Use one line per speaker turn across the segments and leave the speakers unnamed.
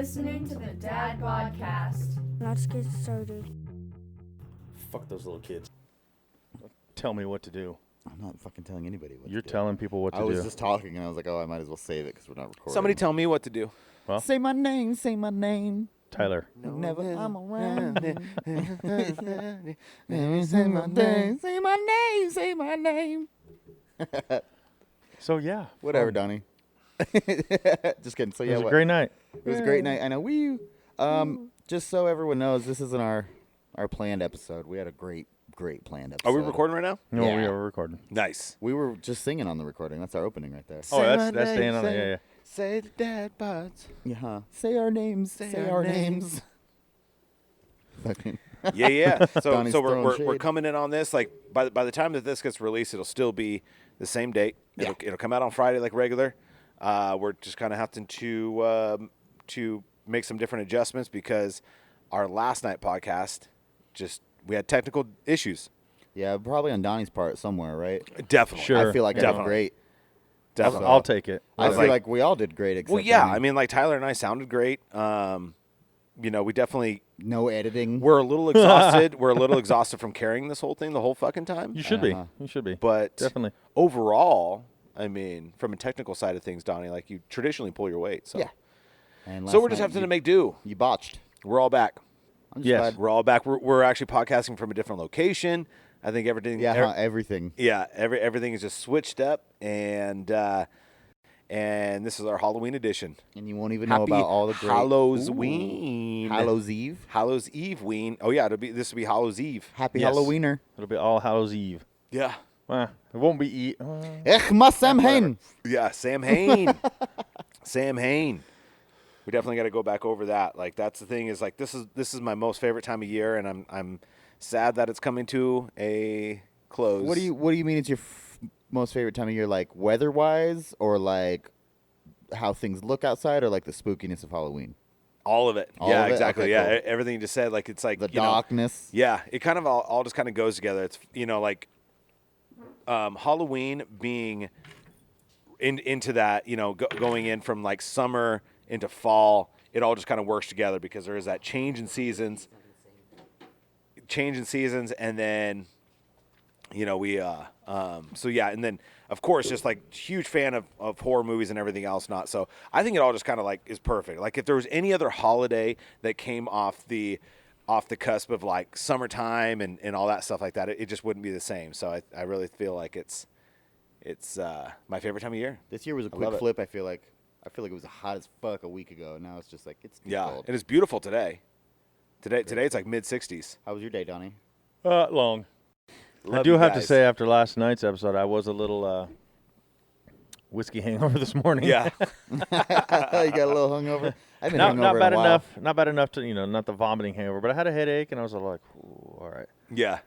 listening to the Dad Podcast.
Let's get started.
Fuck those little kids. Tell me what to do.
I'm not fucking telling anybody what
You're
to do.
telling people what to
I
do.
was just talking, and I was like, oh, I might as well save it because we're not recording.
Somebody tell me what to do.
Well,
Say my name, say my name.
Tyler.
Never I'm around. Say my name, say my name, say my name.
So, yeah.
Whatever, Donny. Just kidding. So,
It
yeah,
was a
what?
great night.
It was a great night. I know. Woo. Just so everyone knows, this isn't our planned episode. We had a great planned episode.
Are we recording right now?
No,
Yeah.
we are recording.
Nice.
We were just singing on the recording. That's our opening right there.
Oh, that's staying on there. Yeah.
Say the dad bods.
Yeah. Say our names. Say our names. Fucking.
Yeah. So
Donnie's throwing
we're
shade.
coming in on this. Like by the time that this gets released, it'll still be the same date. It'll come out on Friday like regular. We're just kind of having to make some different adjustments because our last night podcast we had technical issues.
Yeah, probably on Donnie's part somewhere, right?
Definitely.
Sure.
I feel like I did
Definitely.
great.
Definitely.
I'll take it.
I
was
feel
like-
like we all did great. Except
Well, yeah.
Donnie.
I mean, like Tyler and I sounded great. We definitely
no editing.
we're a little exhausted. We're a little exhausted from carrying this whole thing the whole fucking time.
You should
Uh-huh.
be. You should be.
But
Definitely.
overall, I mean, from a technical side of things, Donnie, like you traditionally pull your weight. So,
Yeah. And
so
last
we're just
night
having to make do.
You botched.
We're all back.
I'm just
Yes.
glad.
We're all back. We're actually podcasting from a different location. I think everything.
Yeah, everything.
Everything is just switched up, and this is our Halloween edition.
And you won't even know about all the great
Halloween.
Hallows Eve.
Hallows Eve Ween. Oh yeah, this will be Hallows Eve.
Happy
Yes.
Halloweener.
It'll be All Hallows Eve.
Yeah.
It won't be
Ech, ma Samhain.
Yeah, Samhain. Samhain. We definitely got to go back over that. Like that's the thing is like this is my most favorite time of year, and I'm sad that it's coming to a close.
What do you mean it's your most favorite time of year? Like weather wise, or like how things look outside, or like the spookiness of Halloween?
All of it.
All
Yeah,
of it?
exactly.
Okay,
Yeah,
cool.
everything you just said. Like it's like
The
you know,
darkness.
yeah, it kind of all just kind of goes together. It's like Halloween being into that, going in from like summer into fall, it all just kind of works together because there is that change in seasons, and then so yeah, and then of course just like huge fan of horror movies and everything else. Not so I think it all just kind of like is perfect. Like if there was any other holiday that came off the cusp of like summertime and all that stuff like that, it just wouldn't be the same. So I really feel like it's my favorite time of year.
This year was a
I love
quick
it.
flip. I feel like it was hot as fuck a week ago. Now it's just like it's too
Yeah,
cold.
and it's beautiful today. Today it's like mid-60s.
How was your day, Donnie?
long. I
Love
do
you
have to
guys.
say, after last night's episode, I was a little whiskey hangover this morning.
Yeah.
You got a little hungover. I've been
not
hungover
bad
in a while.
enough. Not bad enough to not the vomiting hangover, but I had a headache, and I was like, ooh, all right,
Yeah.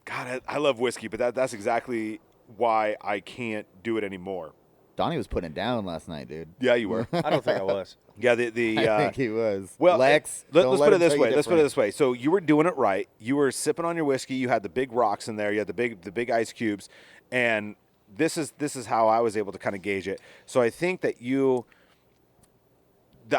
God, I love whiskey, but that's exactly why I can't do it anymore.
Donnie was putting it down last night, dude.
Yeah, you were.
I don't think I was.
Yeah,
I think he was.
well,
Lex,
let's
don't
put
let
it
him
this
tell you
way. Let's put it
different.
this way. So you were doing it right. You were sipping on your whiskey. You had the big rocks in there. You had the big ice cubes, and this is how I was able to kind of gauge it. So I think that the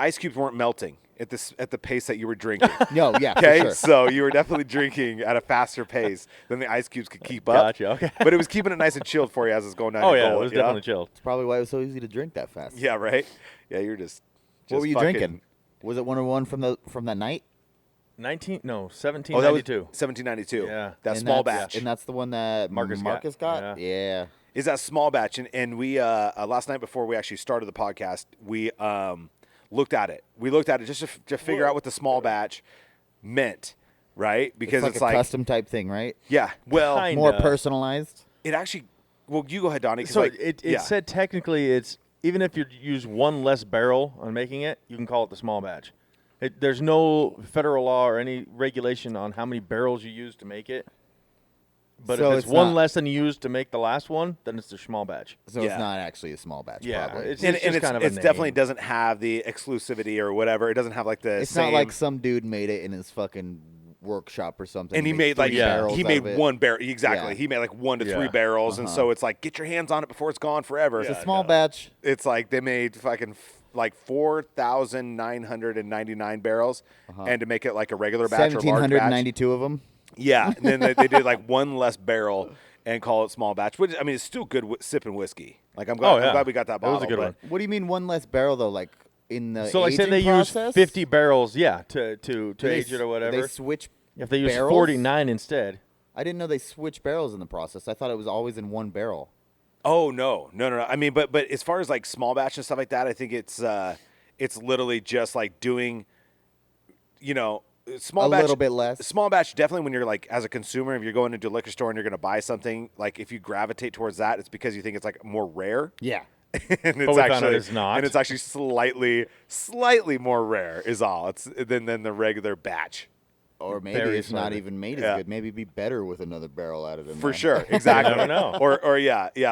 ice cubes weren't melting at the pace that you were drinking.
No, yeah,
Okay,
for sure.
so you were definitely drinking at a faster pace than the ice cubes could keep up.
Gotcha, okay.
But it was keeping it nice and chilled for you as it's going down.
Oh
your
yeah, it
gullet,
was
you know?
definitely chilled.
It's probably why it was so easy to drink that fast.
Yeah, right. Yeah, you're just.
What were you
fucking-
drinking? Was it 101 from that night?
1792.
Oh, that was 1792.
Yeah.
that
And
small
that's-
batch.
And that's the one that
Marcus got.
Yeah.
Is that small batch? And we last night before we actually started the podcast, we looked at it. We looked at it just to figure out what the small batch meant, right? Because
It's like a custom type thing, right?
yeah. Well,
Kind-
More
Kinda.
personalized.
it actually. Well, you go ahead, Donnie. 'cause
So
like,
it
yeah.
said technically it's even if you use one less barrel on making it, you can call it the small batch. There's no federal law or any regulation on how many barrels you use to make it. But
So
if it's
it's
one
not-
less than you used to make the last one, then it's the small batch.
So
Yeah.
it's not actually a small batch.
Yeah,
probably.
it's
and
just kind of a
it's definitely
name.
doesn't have the exclusivity or whatever. It doesn't have like the
It's
same.
not like some dude made it in his fucking workshop or something.
and he made
three
like
barrels
he
out
made
of it.
one barrel exactly.
Yeah.
He made like 1 to 3
Yeah.
barrels, and so it's like get your hands on it before it's gone forever.
It's a small batch.
It's like they made fucking like 4,999 barrels, and to make it like a regular batch or large batch.
1,792 of them.
Yeah, and then they did like one less barrel and call it small batch. Which I mean, it's still good sipping whiskey. Like I'm glad we got that bottle.
That was a good one.
What do you mean one less barrel though? Like in the
So like say
aging
they
process?
use 50 barrels, to age it or whatever.
They switch.
If they use
barrels?
49 instead.
I didn't know they switch barrels in the process. I thought it was always in one barrel.
Oh no. I mean, but as far as like small batch and stuff like that, I think it's literally just like doing, small batch.
A little bit less.
Small batch, definitely when you're like as a consumer, if you're going into a liquor store and you're going to buy something, like if you gravitate towards that, it's because you think it's like more rare.
Yeah.
And
But we found out it's not.
And it's actually slightly more rare is all. It's than the regular batch.
Or maybe
Very
it's not
slightly.
even made as
Yeah.
good. Maybe it'd be better with another barrel added in
For
there.
sure, exactly.
I don't know.
Or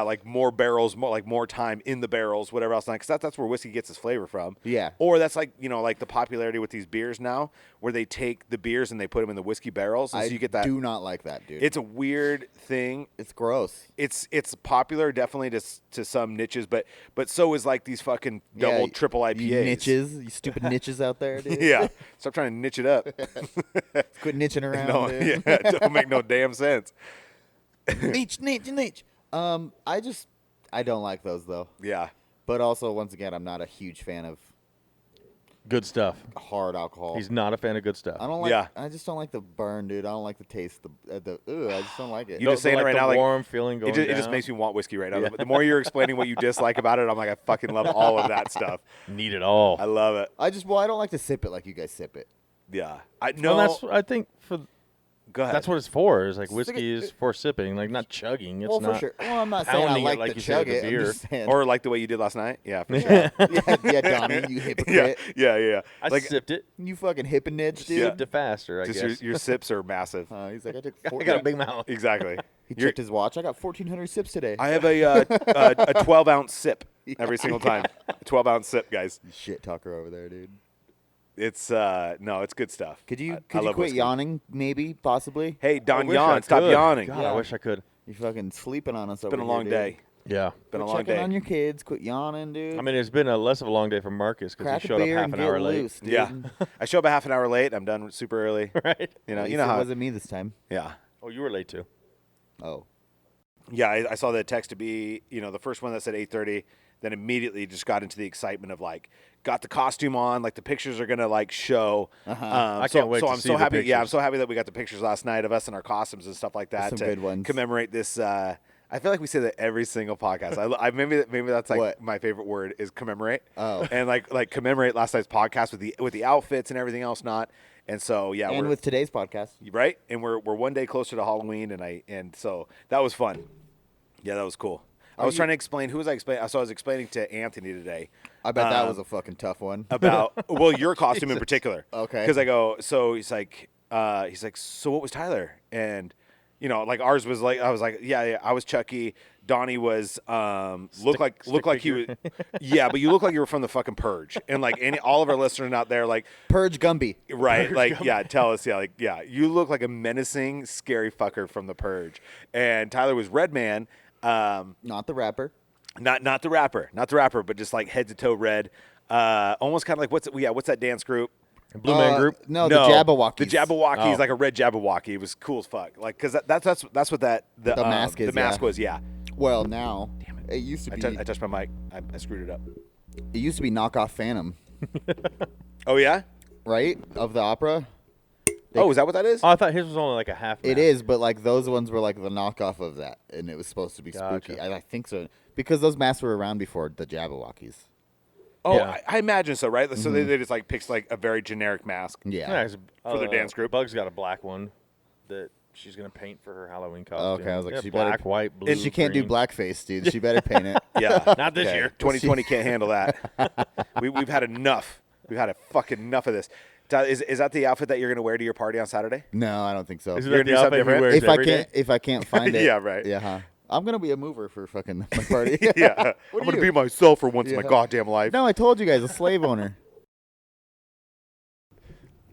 like more barrels, more time in the barrels, whatever else. Because that's where whiskey gets its flavor from.
Yeah.
Or that's like like the popularity with these beers now, where they take the beers and they put them in the whiskey barrels, and
I
so you get that.
do not like that, dude.
It's a weird thing.
It's gross.
It's popular definitely to some niches, but so is like these fucking double,
Yeah,
triple IPAs.
You niches, you stupid niches out there, dude.
Yeah. Stop trying to niche it up.
Quit niching around,
No,
dude.
yeah, it don't make no damn sense.
niche. I don't like those though.
Yeah.
But also, once again, I'm not a huge fan of
Good stuff.
hard alcohol.
He's not a fan of good stuff.
I don't like.
Yeah.
I just don't like the burn, dude. I don't like the taste. I just don't like it.
You
Don't-
just saying
like
it right
the
now, like
warm feeling going
it just
down.
makes me want whiskey right now. The more you're explaining what you dislike about it, I'm like, I fucking love all of that stuff.
Need it all.
I love it.
I don't like to sip it like you guys sip it.
Yeah. No.
Well, that's I think
Go ahead.
that's what it's for. Is like
Stick
whiskey
it-
is for sipping, like not chugging. It's
Well,
not.
for sure. Well, I'm not saying I
pounding it
like
like
to
you said
chug
with
it.
the
I'm
beer.
just saying.
Or like the way you did last night. Yeah. For sure.
yeah, Donny, you
yeah.
hypocrite.
Yeah.
I
Like,
sipped it.
You fucking hippanitch, dude.
Sipped it faster. I
just
guess.
your sips are massive.
He's like, I took.
I got a big mouth.
Exactly.
He
You're-
checked his watch. I got 1,400 sips today.
I have a 12-ounce sip every single time. A 12-ounce sip, guys.
You shit talker over there, dude.
It's it's good stuff.
Could you
I
quit
love whiskey.
yawning? Maybe, possibly.
Hey,
I
Don
wish I
Yawn, stop
could.
yawning.
God,
Yeah.
I wish I could.
You fucking sleeping on us.
It's been a long day.
Yeah.
Been a
Quit
long
checking
day.
on your kids. Quit yawning, dude.
I mean, it's been less of a long day for Marcus because
Crack
he
a
showed up
beer
half
and
an
get
hour late.
loose, dude.
Yeah. I show up a half an hour late. I'm done super early.
Right.
You know
At least it
how.
wasn't me this time.
Yeah.
Oh, you were late too.
Oh.
Yeah, I saw the text to be, the first one that said 8:30, then immediately just got into the excitement of like, got the costume on, like the pictures are gonna like show.
I can't wait
So
to
I'm
see
so
the
happy. Yeah, I'm
pictures.
so happy that we got the pictures last night of us in our costumes and stuff like that
Some
to
good ones.
commemorate this. I feel like we say that every single podcast. I maybe that's like
What?
my favorite word is commemorate.
Oh.
And like commemorate last night's podcast with the outfits and everything else not. And so yeah,
And
we're
with today's podcast.
right, and we're one day closer to Halloween, and so that was fun. Yeah, that was cool. I was trying to explain. Who was I explaining? So I was explaining to Anthony today
I bet that was a fucking tough one.
about your costume in particular.
Okay.
Because I go, so he's like, so what was Tyler? And like ours was like, I was like, yeah, I was Chucky. Donnie was looked like he was, yeah, but you look like you were from the fucking Purge, and like all of our listeners out there, like,
Purge Gumby.
right, like, yeah, tell us, you look like a menacing, scary fucker from the Purge, and Tyler was Redman.
Not the rapper.
Not the rapper, but just like head to toe red. Almost kind of like what's that dance group?
Blue Man Group.
No, the Jabberwockies.
The Jabberwocky is
Oh.
like a red Jabberwocky. It was cool as fuck. Like, cause that's what the
mask is,
The mask
yeah.
was, yeah.
Well, now it used to be.
I touched my mic. I screwed it up.
It used to be knockoff Phantom,
Oh yeah.
right? Of the opera.
Oh, is that what that is?
Oh, I thought his was only like a half.
It
mask.
is, but like those ones were like the knockoff of that, and it was supposed to be spooky.
Gotcha.
I think so because those masks were around before the Jabberwockies.
Oh,
Yeah.
I imagine so, right? So they just like picked like a very generic mask.
Yeah.
Yeah, 'cause,
For their dance group.
Bug's got a black one that she's gonna paint for her Halloween costume.
Okay, I was like,
Yeah,
she
black,
better,
white, blue.
and she can't do
green.
blackface, dude. She better paint it.
Yeah.
Not this
Okay.
year.
2020 can't handle that. We've had enough. We've had a fucking enough of this. Is that the outfit that you're gonna wear to your party on Saturday?
No, I don't think so.
Is it
You're
like
gonna
the
do something
outfit he
different?
wears
If I
every day?
can't, if I can't find it,
Yeah, right.
Yeah, huh? I'm gonna be a mover for fucking my party.
Yeah.
What
I'm
are
gonna
you?
be myself for once in
Yeah.
my goddamn life.
No, I told you guys, a slave owner.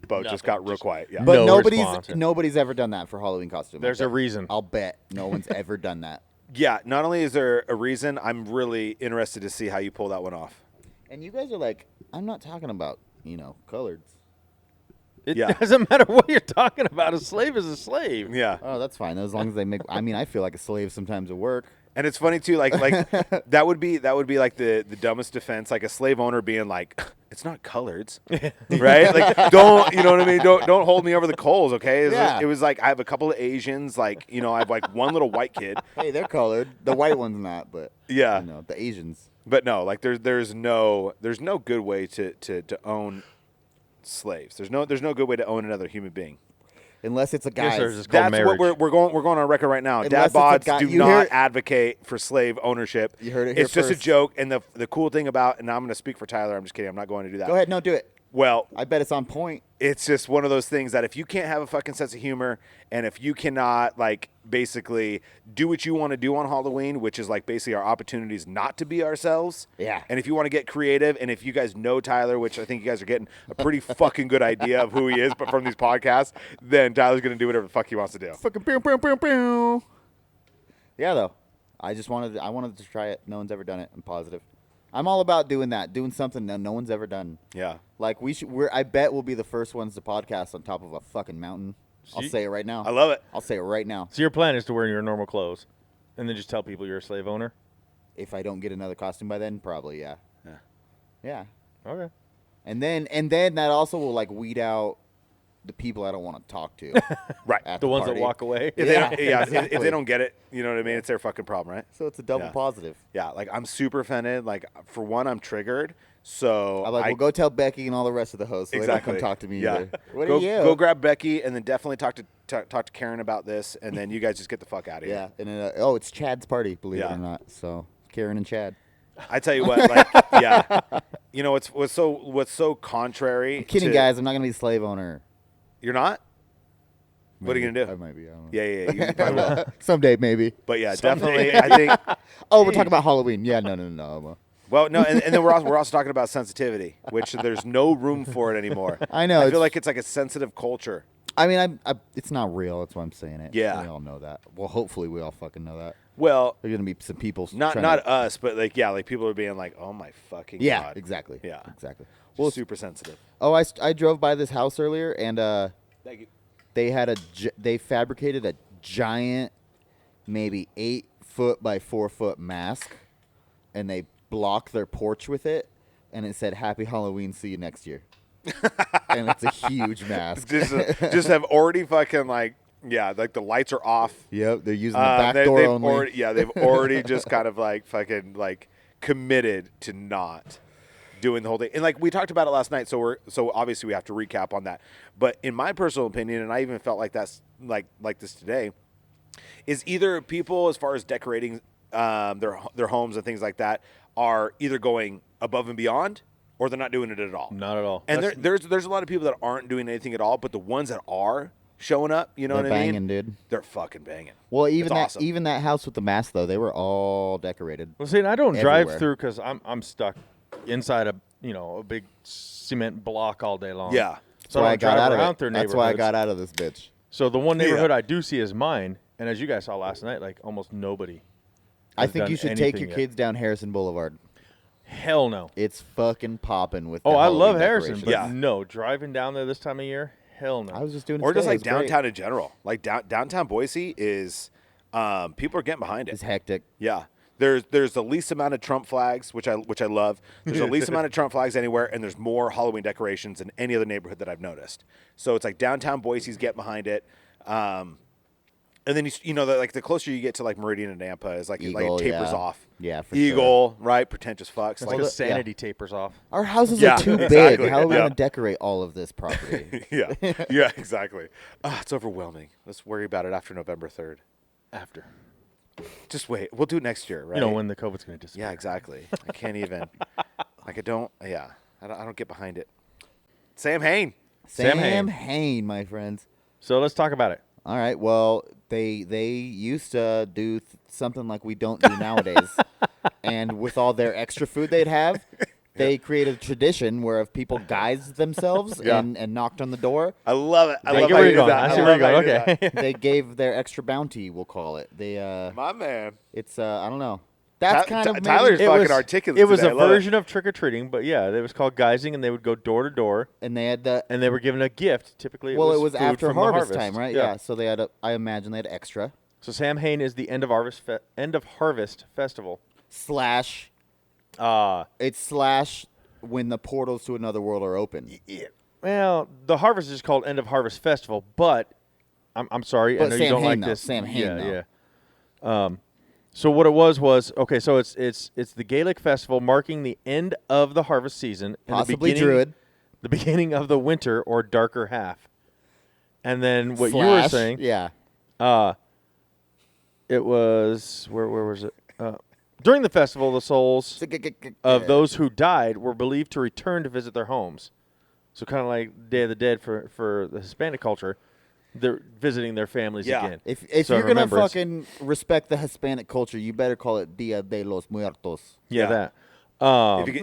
Bo just
Nothing,
got real
just-
quiet. Yeah.
But
No response.
nobody's ever done that for Halloween costume.
There's a reason.
I'll bet no one's ever done that.
Yeah, not only is there a reason, I'm really interested to see how you pull that one off.
And you guys are like, I'm not talking about, coloreds.
It
Yeah.
doesn't matter what you're talking about. A slave is a slave.
Yeah.
Oh, that's fine. As long as they make. I mean, I feel like a slave sometimes at work.
And it's funny too, like that would be like the dumbest defense, like a slave owner being like, it's not coloreds, right? Like don't, you know what I mean? Don't hold me over the coals, okay? It was like I have a couple of Asians, like I have like one little white kid.
Hey, they're colored. The white one's not, but
Yeah.
the Asians.
But no, like there's no good way to own slaves. There's no good way to own another human being.
Unless it's a
Yes,
guy.
sir, it's called
That's what
marriage.
we're going on record right now.
Unless
Dad
it's a
bods
guy-
do
you
not
hear-
advocate for slave ownership.
You heard it here
It's just a
first.
joke. And the cool thing about, and I'm going to speak for Tyler. I'm just kidding. I'm not going to do that.
Go ahead. No, do it.
Well,
I bet it's on point.
it's just one of those things that if you can't have a fucking sense of humor, and if you cannot like basically do what you want to do on Halloween, which is like basically our opportunities not to be ourselves.
Yeah.
And if you want to get creative, and if you guys know Tyler, which I think you guys are getting a pretty fucking good idea of who he is, but from these podcasts, then Tyler's gonna do whatever the fuck he wants to do.
Fucking pew, pew, pew, pew. Yeah, though. I wanted to try it. No one's ever done it. I'm positive. I'm all about doing that, doing something that no one's ever done.
Yeah.
Like I bet we'll be the first ones to podcast on top of a fucking mountain. I'll
See?
say it right now.
I love it.
I'll say it right now.
So your plan is to wear your normal clothes, and then just tell people you're a slave owner.
If I don't get another costume by then, probably yeah.
Yeah.
Yeah.
Okay.
And then that also will like weed out the people I don't want to talk to.
Right.
at
The ones
party.
that walk away.
If they
Yeah,
don't, if
exactly.
they don't get it, you know what I mean? It's their fucking problem, right?
So it's a double
Yeah.
positive.
Yeah, like I'm super offended. Like for one, I'm triggered. So
I'm like, well, go tell Becky and all the rest of the hosts so
exactly
they don't come talk to me
yeah.
either. What
go,
are you?
Go grab Becky and then definitely talk to Karen about this, and then you guys just get the fuck out of
Yeah,
here.
and it's Chad's party, believe it
Yeah.
or not. So Karen and Chad.
I tell you what, like yeah, you know what's so contrary.
I'm kidding,
to,
guys. I'm not gonna be a slave owner.
You're not. What are you
Maybe.
gonna do?
I might be. I don't know.
Yeah, you probably will.
Someday, maybe.
But yeah,
Someday.
definitely. I think.
Oh, we're talking about Halloween. Yeah, no.
Well, no, and then we're also talking about sensitivity, which there's no room for it anymore.
I know,
I feel
it's-
like it's like a sensitive culture.
I mean, it's not real. That's why I'm saying it.
Yeah.
we all know that. Well, hopefully, we all fucking know that.
Well,
There's gonna be some people.
not
trying to-
us, but like yeah, like people are being like, oh my fucking
Yeah,
god.
exactly.
Yeah.
exactly.
Well, super sensitive.
Oh, I drove by this house earlier, and
Thank you.
they fabricated a giant, maybe 8-foot by 4-foot mask, and they blocked their porch with it, and it said "Happy Halloween, see you next year." And it's a huge mask.
just have already fucking like yeah, like the lights are off.
Yep, they're using the back door
they've
only.
already, they've already just kind of like fucking like committed to not doing the whole thing. And like we talked about it last night, so obviously we have to recap on that. But in my personal opinion, and I even felt like that's like this today, is either people as far as decorating their homes and things like that are either going above and beyond or they're not doing it at all.
Not at all.
And
That's-
there's a lot of people that aren't doing anything at all, but the ones that are showing up, you know
They're
what I mean?
banging, dude.
They're fucking banging.
Well,
It's awesome.
even that house with the mask though, they were all decorated.
Well, see, and I don't drive
Everywhere.
through because I'm stuck inside a big cement block all day long.
Yeah.
So
That's why
I
I
don't
got
drive
out of
around
it.
through
That's why I
neighborhoods.
got out of this bitch.
So the one
Yeah.
neighborhood I do see is mine, and as you guys saw last night, like almost nobody.
I
has
think
done
you should take
anything
your
yet.
kids down Harrison Boulevard.
Hell no.
It's fucking popping with.
Oh,
the
I
Halloween
love Harrison, but
decorations.
Yeah.
no, driving down there this time of year, hell no.
I was just doing it
Or just
today.
like
It was great.
downtown in general. Like downtown Boise is people are getting behind
It's
it.
hectic.
Yeah. There's the least amount of Trump flags, which I love. There's the least amount of Trump flags anywhere, and there's more Halloween decorations than any other neighborhood that I've noticed. So it's like downtown Boise's getting behind it. And then like the closer you get to like Meridian and Nampa is like
Eagle,
it tapers
yeah.
off.
Yeah, for
Eagle, right? Pretentious fucks.
That's
Like,
because
yeah.
sanity tapers off.
Our houses
Yeah,
are too
exactly.
big. How are we
Yeah.
going to decorate all of this property?
yeah, yeah, exactly. It's overwhelming. Let's worry about it after November 3rd.
After.
Just wait. We'll do it next year, right?
You know when the COVID's going to disappear.
Yeah, exactly. I can't even. Like I don't. Yeah, I don't get behind it. Samhain.
Samhain, my friends.
So let's talk about it.
All right. Well, they used to do something like we don't do nowadays, and with all their extra food they'd have, they created a tradition where if people guised themselves
Yeah.
and knocked on the door,
I love it. I
I
love
get
how
where
you
you're
did
going.
that.
I see
I
where you're
love
going.
how you did
Okay.
they gave their extra bounty. We'll call it. They
that. My man.
it's I don't know. That's kind of
Tyler's
It
fucking
was-
articulate.
It was
today.
a
I love
version of trick or treating, but yeah, it was called guising, and they would go door to door,
and they had the
and they were given a gift. Typically,
it was
food
after
from the
harvest time, right? Yeah. So they had I imagine they had extra
So Samhain is the end of harvest festival.
slash. It's slash when the portals to another world are open.
Yeah. Well, the harvest is called end of harvest festival, but I'm sorry, I
But
know you don't
Samhain,
like
though.
this.
Samhain, though.
Yeah. So what it was okay. So it's the Gaelic festival marking the end of the harvest season, and
Possibly
the beginning of the winter or darker half. And then what you were
Slash,
saying,
yeah.
it was where was it? During the festival, the souls of those who died were believed to return to visit their homes. So kind of like Day of the Dead for the Hispanic culture, they're visiting their families again.
If
So
you're gonna
remembrance.
fucking respect the Hispanic culture, you better call it Dia de los Muertos.
Yeah,
Yeah.
that.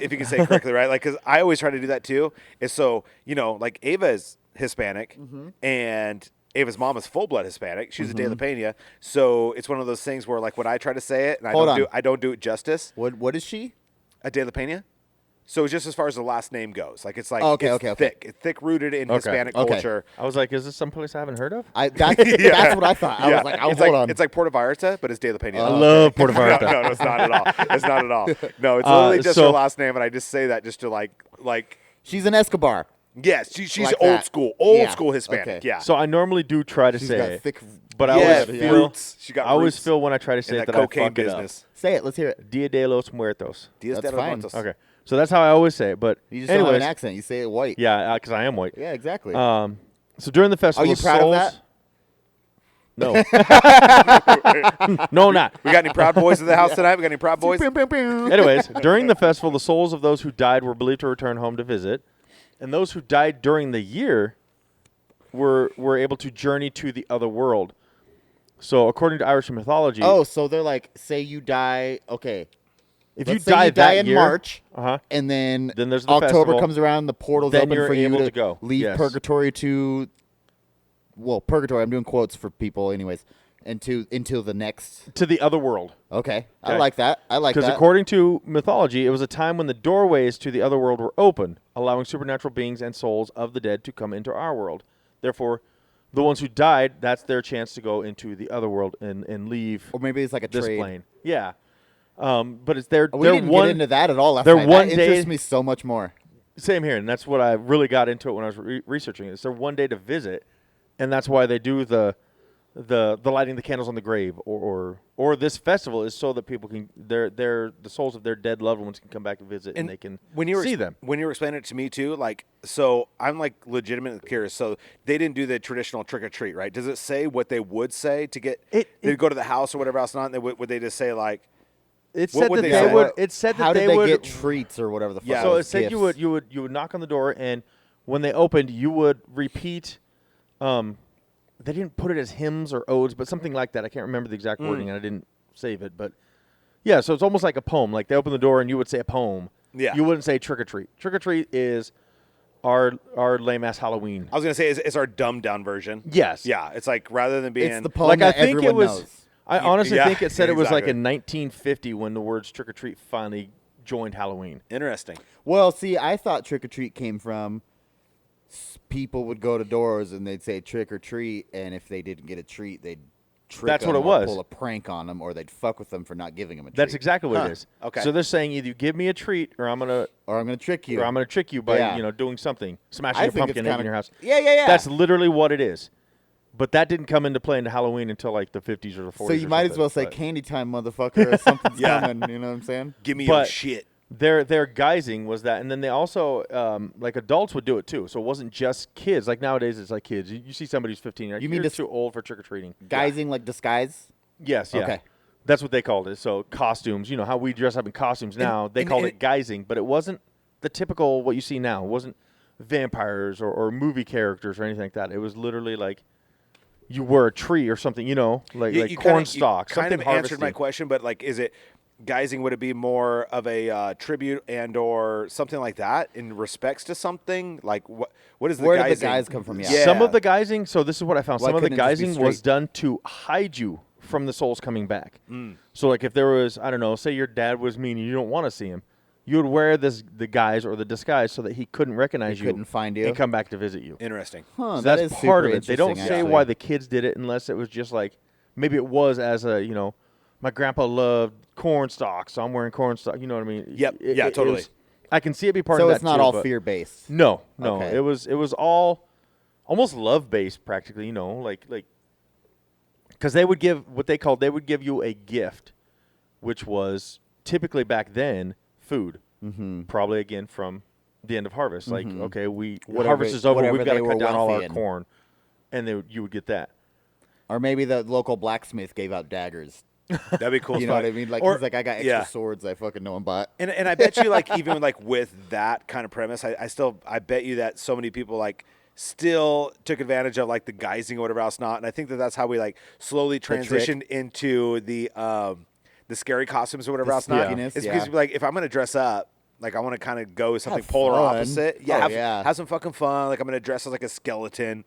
if you can say it correctly, right? Like, because I always try to do that too. Is so like Ava is Hispanic, and Ava's mom is full blood Hispanic. She's a De La Peña, so it's one of those things where like when I try to say it and I don't do it justice.
What is she?
A De La Peña. So just as far as the last name goes, like it's like
Okay,
it's thick, it's thick rooted in Hispanic
Okay.
culture.
I was like, is this someplace I haven't heard of?
That's what I thought. I was like,
it's
hold on.
It's like Puerto Vallarta, but it's De La Peña.
I love Puerto Vallarta.
No, it's not at all. It's not at all. No, it's literally just her
so-
last name, and I just say that just to like.
She's an Escobar.
Yes, she's
Like
old
that.
school,
Yeah.
school Hispanic.
Okay.
Yeah.
So I normally do try to
She's
say
got
it,
thick.
but I
Yeah,
always feel
roots. She got
I always
roots
feel when I try to say
in
it
that
that I
cocaine
fuck it up.
business.
Say it. Let's hear it.
Dia de los Muertos.
Dias
That's
de los
fine.
Muertos.
Okay, so that's how I always say it. But
You just don't have
anyways,
an accent. You say it white.
yeah, because I am white.
Yeah, exactly.
So during the festival,
Are you proud of that?
No. No, not.
We got any proud boys in the house tonight? We got any proud boys?
Anyways, during the festival, the souls of those who died were believed to return home to visit, and those who died during the year were able to journey to the other world. So, according to Irish mythology,
Oh, so they're like, say you die. Okay.
if
Let's
you
say
die
you die
that
in
year,
March,
uh-huh,
and then
Then there's the
October
festival.
comes around, the portal's
Then
open
you're
for you
able
to
to go.
leave
Yes.
purgatory to. Well, purgatory. I'm doing quotes for people, anyways. Into the next.
to the other world.
Okay, I
Okay.
like that. I like
Because
that.
according to mythology, it was a time when the doorways to the other world were open, allowing supernatural beings and souls of the dead to come into our world. Therefore, the ones who died, that's their chance to go into the other world and leave
Or maybe it's like a
this
trade.
plane. Yeah. But it's their
We didn't
one
get into that at all last
their
night.
one
That
day-
interests me so much more.
Same here, and that's what I really got into it when I was researching it. It's their one day to visit, and that's why they do the lighting the candles on the grave, or this festival is so that people can the souls of their dead loved ones can come back and visit, and they can see them.
When you were explaining it to me too, like, so I'm like legitimately curious. So they didn't do the traditional trick or treat, right? Does it say what they would say to get? They'd go to the house or whatever else, not? And would they just say like?
It
What
said
would
that
they
they
say?
would. It said that
How did
they
they
would
get treats or whatever the fuck?
Yeah.
So
it
it
was,
said
gifts?
you would knock on the door, and when they opened, you would repeat. They didn't put it as hymns or odes, but something like that. I can't remember the exact wording, and I didn't save it. But yeah, so it's almost like a poem. Like they open the door, and you would say a poem.
Yeah.
You wouldn't say trick or treat. Trick or treat is our lame ass Halloween.
I was gonna say it's our dumbed down version.
Yes.
Yeah, it's like rather than being
It's the poem
Like I
that
think it
everyone
was.
knows.
I honestly
Yeah,
think it said it was like
exactly.
in 1950 when the words trick or treat finally joined Halloween.
interesting.
Well, see, I thought trick or treat came from people would go to doors and they'd say trick or treat, and if they didn't get a treat, they'd trick
That's what
them
it
or
was.
pull a prank on them, or they'd fuck with them for not giving them a treat.
That's exactly what
Huh.
it is.
Okay.
So they're saying either you give me a treat or I'm gonna
Or I'm gonna trick you.
trick you by
Yeah.
doing something, smashing
I
a
think
pumpkin
it's
egg
kinda-
in your house.
Yeah.
That's literally what it is. But that didn't come into play into Halloween until like the 50s or the 40s.
so you
or
might as
something,
well say
but
candy time, motherfucker, or something's
Yeah.
coming. You know what I'm saying?
Give me your
But-
shit.
Their guising was that, and then they also like adults would do it too. So it wasn't just kids. Like nowadays, it's like kids. You see somebody who's 15, you're like,
You mean
you're
to-
too old for trick or treating.
Guising like disguise.
Yes, yeah.
Okay.
That's what they called it. So costumes, you know how we dress up in costumes now. They
and-
called
and-
it guising, but it wasn't the typical what you see now. It wasn't vampires or movie characters or anything like that. It was literally like you were a tree or something, like
You
corn
kinda-
stalks.
you kind of
something
answered my
harvesting.
question, but like, is it guising? Would it be more of a tribute and or something like that in respects to something? Like what is the
Where
guising?
did the guise come from? Yeah.
Some of the guising. So this is what I found.
Why
Some of the
couldn't it just be
guising was
straight?
done to hide you from the souls coming back. So like if there was, I don't know, say your dad was mean and you don't want to see him, you would wear the guise or the disguise so that he couldn't recognize you,
couldn't find you,
and come back to visit you.
Interesting.
Huh,
So
that
that's
is
part of
super
it. They don't
interesting,
say
actually.
why the kids did it unless it was just like maybe it was as a my grandpa loved corn stalks, so I'm wearing corn stalk. You know what I mean?
Yep. Yeah, totally.
I can see it be part
So
of that.
it's not
too,
all
but
fear based.
No.
Okay.
It was all almost love based practically. Like because they would give you a gift, which was typically back then food.
Mm-hmm.
Probably again from the end of harvest. Like okay,
Whatever-
harvest is over.
whatever
We've got
they
to
were
cut down all our
wealthy in.
corn, and you would get that.
Or maybe the local blacksmith gave out daggers.
That'd be cool.
You know what I mean? Like
Or-
he's like, I got extra
yeah.
swords I fucking know and bought.
And I bet you like even like with that kind of premise, I bet you that so many people like still took advantage of like the guising or whatever else not. And I think that's how we like slowly
trick.
transitioned into the scary costumes or whatever else not.
spookiness,
It's
yeah.
because like if I'm gonna dress up, like I want to kind of go something
Have
polar
fun.
opposite.
Oh,
Have,
yeah.
have some fucking fun. Like I'm gonna dress as like a skeleton.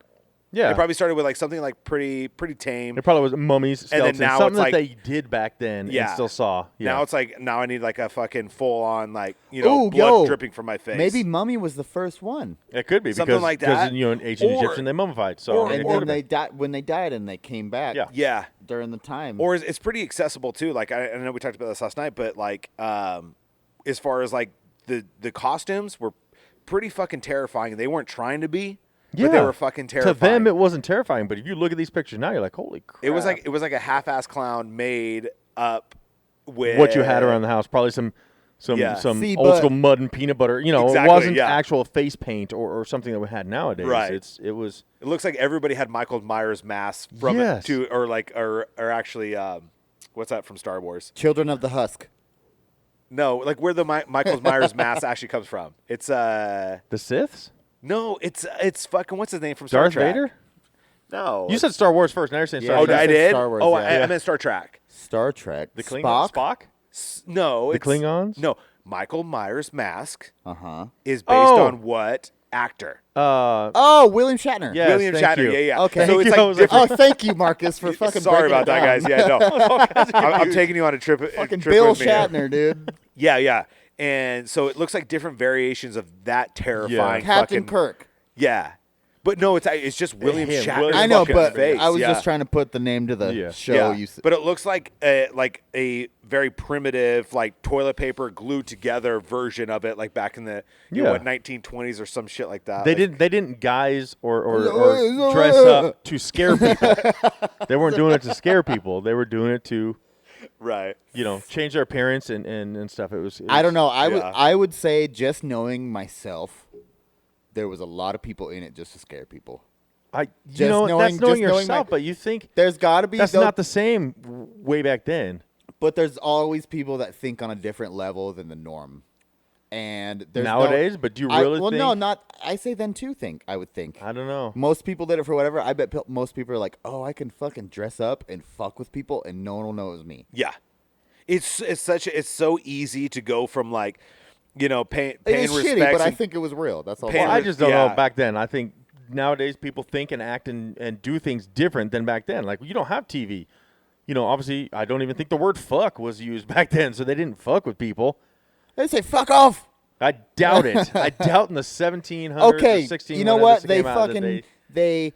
Yeah,
It probably started with like something like pretty tame.
it probably was mummies,
then
skeletons,
now
something
it's
that
like-
they did back then
Yeah.
and still saw. Yeah.
Now it's like now I need like a fucking full on like
Ooh,
blood
yo,
dripping from my face.
Maybe Mummy was the first one.
it could be
something
because
like that.
in ancient
Or-
Egyptian they mummified. So
or-
it
And
could
then
have
they
been.
died when they died and they came back.
Yeah.
Yeah.
During the time.
Or it's pretty accessible too. Like I know we talked about this last night, but like as far as like the costumes were pretty fucking terrifying. They weren't trying to be, but they were fucking terrifying.
To them, it wasn't terrifying, but if you look at these pictures now, you're like, holy crap!
it was like a half-ass clown made up with
what you had around the house, probably some
Yeah.
See,
old
but-
school mud and peanut butter. It
Exactly,
wasn't
yeah.
actual face paint or something that we had nowadays.
Right.
It was.
It looks like everybody had Michael Myers masks from
Yes.
it to or actually what's that from Star Wars?
Children of the Husk.
No, like where the Michael Myers mask actually comes from. It's
The Siths?
no, it's fucking what's his name from Star
Darth
Trek?
Vader?
No,
You said Star Wars first. Now you're saying Star
Yeah,
oh,
Trek.
I
said
did.
Star Wars,
oh,
yeah.
I meant Star Trek.
Star Trek.
The Klingons? Spock?
No,
The
it's,
Klingons?
No, Michael Myers mask
Uh-huh.
is based
Oh.
on what actor?
Oh, William Shatner.
Yes,
William
thank
Shatner.
you.
Yeah.
Okay.
So it's
Thank you. I
like
was like,
different.
Oh, thank you, Marcus, for fucking
Sorry
breaking
about that,
it
guys.
down.
Yeah, no, I'm taking you on a trip.
Fucking
trip
Bill
with me here.
Shatner, dude.
Yeah. And so it looks like different variations of that terrifying
Captain
fucking
Kirk.
Yeah, but no, it's just William
him,
Shatner.
William
I know,
fucking
but
face.
I was
yeah.
just trying to put the name to the
Yeah.
show.
Yeah,
You
but it looks like a very primitive, like toilet paper glued together version of it, like back in the
Yeah.
1920s or some shit like that.
They didn't guise or dress up to scare people. They weren't doing it to scare people. They were doing it to
right.
change their appearance and stuff. It was
I don't know.
Yeah.
I would say just knowing myself, there was a lot of people in it just to scare people.
That's
Just
knowing
knowing
yourself,
my-
but you think
There's got to be
that's
though-
not the same way back then.
but there's always people that think on a different level than the norm. And there's
Nowadays, but do you really
well,
think?
no, not. I say then too. I would think.
I don't know.
Most people did it for whatever. I bet most people are like, oh, I can fucking dress up and fuck with people, and no one will know it was me.
Yeah, it's so easy to go from like paying
It is
respects.
shitty, but I
and-
think it was real. That's all.
Paying
Well, I
re-
just don't
yeah.
know back then. I think nowadays people think and act and do things different than back then. Like you don't have TV. Obviously, I don't even think the word fuck was used back then, so they didn't fuck with people.
They say fuck off.
I doubt it. I doubt in the 1700s
Okay,
or 1600s.
you know what? They fucking they.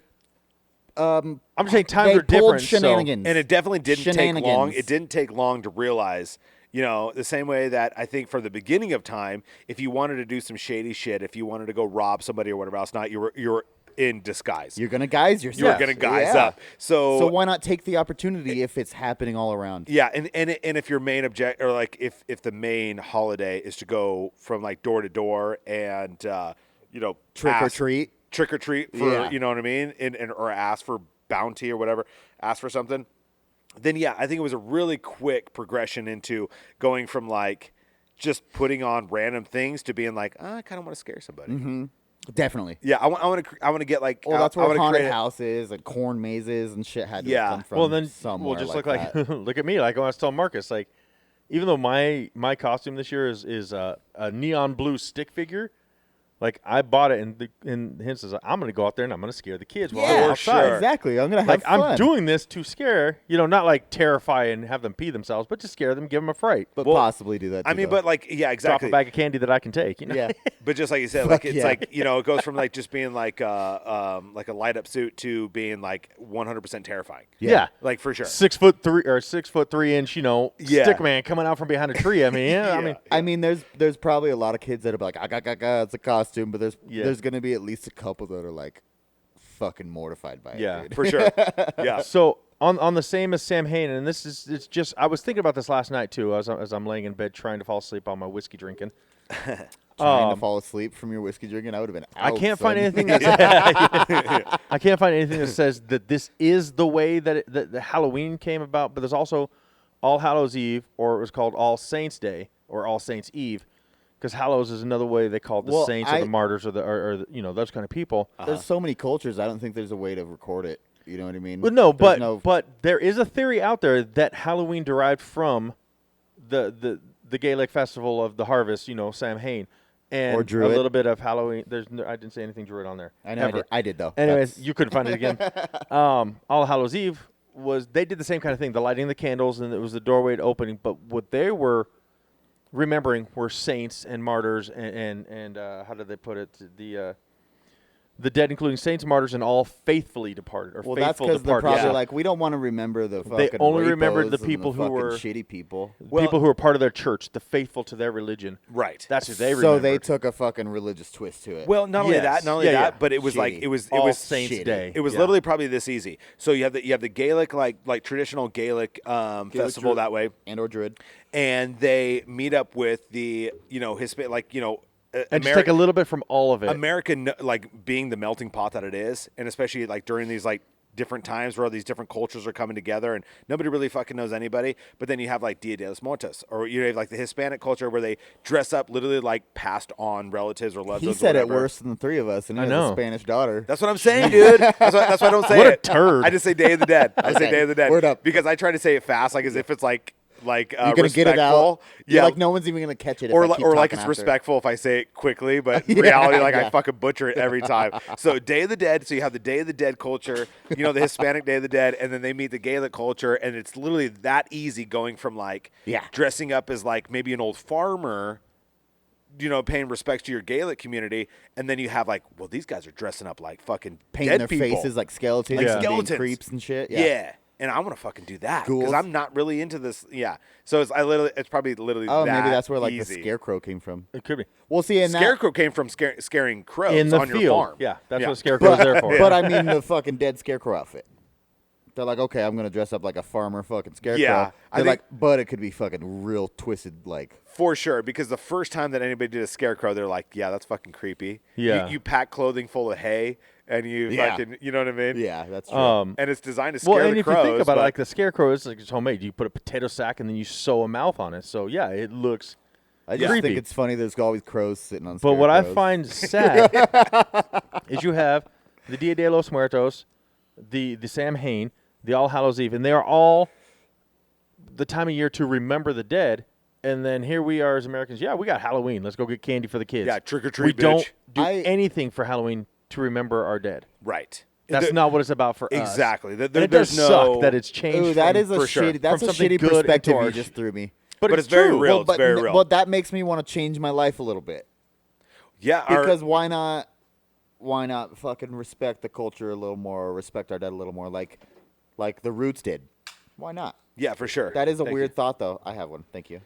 I'm just saying times
they
are different.
pulled shenanigans.
And it definitely didn't take long.
Shenanigans.
It didn't take long to realize, the same way that I think from the beginning of time, if you wanted to do some shady shit, if you wanted to go rob somebody or whatever else, not you were in disguise.
You're gonna guise yourself.
You were gonna guise
Yeah.
up. So
why not take the opportunity if it's happening all around?
yeah, and if your main object or like if the main holiday is to go from like door to door and
Trick or treat.
trick or treat for
Yeah.
you know what I mean, and or ask for bounty or whatever, ask for something, then yeah, I think it was a really quick progression into going from like just putting on random things to being like, I kind of want to scare somebody.
Mm-hmm. Definitely.
Yeah, I want to get like.
Well, that's
I
where
wanna
haunted
create a-
houses and corn mazes and shit had to
Yeah.
come from.
Well, then
somewhere
just
like
look like
that.
look at me. Like I was telling Marcus, like even though my costume this year is a neon blue stick figure, Like I bought it, and Hint says, "I'm going to go out there and I'm going to scare the kids while
Yeah,
I'm outside."
sure.
exactly. I'm gonna have
Like
fun.
I'm doing this to scare, not like terrify and have them pee themselves, but just scare them, give them a fright.
but
Well,
possibly do that.
I
too,
mean,
though.
but like, yeah,
Drop
exactly.
a bag of candy that I can take.
yeah,
But just like you said, like
Fuck
it's
yeah.
like it goes from like just being like a light up suit to being like 100% terrifying.
Yeah.
Like for sure.
6'3" or 6'3"
Yeah.
stick man coming out from behind a tree. I mean,
Yeah.
I mean, there's probably a lot of kids that'll be like, it's a costume, but there's
Yeah.
gonna be at least a couple that are like fucking mortified by
Yeah.
it. Dude.
For sure. Yeah.
So on the same as Samhain, and it's just I was thinking about this last night too, as I'm laying in bed trying to fall asleep on my whiskey drinking.
Trying to fall asleep from your whiskey drinking, I would have been.
I
out,
can't find
son.
anything that I can't find anything that says that this is the way that the Halloween came about. But there's also All Hallows Eve, or it was called All Saints Day or All Saints Eve, because Hallows is another way they called the
Well,
saints or the martyrs or those kind of people.
There's so many cultures. I don't think there's a way to record it. You know what I mean?
But no,
There's
but there is a theory out there that Halloween derived from the Gaelic festival of the harvest, Samhain, and
Or
a
Druid.
little bit of Halloween. I didn't say anything Druid on there.
I know
ever.
I did though.
Anyways,
That's-
you couldn't find it again. All Hallows Eve they did the same kind of thing, the lighting the candles, and it was the doorway to opening. But what they were remembering were saints and martyrs and how did they put it? The dead, including saints, martyrs, and all faithfully departed or
well, that's
faithful
because they're
departed.
probably
Yeah.
like, we don't want to remember the fucking.
They only remembered the
rapos and
people who
fucking
were
shitty people.
people who were part of their church, the faithful to their religion.
Right.
That's who they
So
remembered.
they took a fucking religious twist to it.
Well, not only
Yes.
that,
Yeah.
but it was like
Shitty.
it was
All
was
Saints
shitty.
Day.
It was
Yeah.
literally probably this easy. So you have the Gaelic like traditional Gaelic festival
Druid.
that way,
and or Druid.
and they meet up with the Hispanic
and just take a little bit from all of it.
American like being the melting pot that it is, and especially like during these like different times where all these different cultures are coming together and nobody really fucking knows anybody. But then you have like Dia de los Muertos, or you have like the Hispanic culture where they dress up literally like passed on relatives or loved
He
ones.
said
or
it
whatever.
worse than the three of us, and he
I
has
know.
a Spanish daughter.
That's what I'm saying, dude. That's why I don't say
What a
it.
turd.
I just say Day of the Dead. I say
Okay.
Day of the Dead.
Word up.
Because I try to say it fast, like as if it's like
You're gonna get it out.
respectful.
You're like no one's even gonna catch it. If
Or
I
like,
keep
or like
talking
it's
after.
respectful if I say it quickly, but in
Yeah,
reality, like I
yeah.
fucking butcher it every time. So Day of the Dead. So you have the Day of the Dead culture, the Hispanic Day of the Dead, and then they meet the Gaelic culture, and it's literally that easy going from like
Yeah.
dressing up as like maybe an old farmer, paying respects to your Gaelic community, and then you have like, well, these guys are dressing up like fucking
painting
dead
their
people.
faces like skeletons,
Like
and being
skeletons.
creeps and shit.
Yeah. And I want to fucking do that because
Ghouls.
I'm not really into this. Yeah. So it's probably literally.
Oh,
that
maybe that's where like
easy.
the scarecrow came from.
It could be
We'll see. In that,
Scarecrow came from scaring crows
in the
on
field.
your farm.
Yeah, that's what a scarecrow is there for.
but I mean the fucking dead scarecrow outfit. They're like, okay, I'm gonna dress up like a farmer fucking scarecrow.
Yeah, I
They're
think-
like, but it could be fucking real twisted, like.
For sure, because the first time that anybody did a scarecrow, they're like, "Yeah, that's fucking creepy."
Yeah.
you pack clothing full of hay, and you
Yeah.
fucking, you know what I mean?
Yeah, that's true.
And it's designed to scare
Well, and
the
if
crows.
you think about it,
but-
like the scarecrow is like it's homemade. You put a potato sack and then you sew a mouth on it. So yeah, it looks.
I just
creepy.
think it's funny. There's always crows sitting on.
But what I
scarecrows.
find sad is you have the Dia de los Muertos, the Samhain, the All Hallows Eve, and they are all the time of year to remember the dead. And then here we are as Americans. Yeah, we got Halloween. Let's go get candy for the kids.
Yeah, trick or treat,
We don't
bitch.
do
I-
anything for Halloween to remember our dead.
right.
That's
There-
not what it's about for us.
exactly.
And it does suck that it's changed.
Ooh, that
from-
is a
for sure.
shitty. That's
From
a
something
shitty
good into
perspective
our
you just threw me.
But
it's
it's very
true.
real.
Well,
It's very real.
But that makes me want to change my life a little bit.
Yeah,
Because why not? Why not fucking respect the culture a little more, or respect our dead a little more, like the Roots did? Why not?
yeah, for sure.
That is a
Thank
weird
you.
thought, though. I have one. Thank you.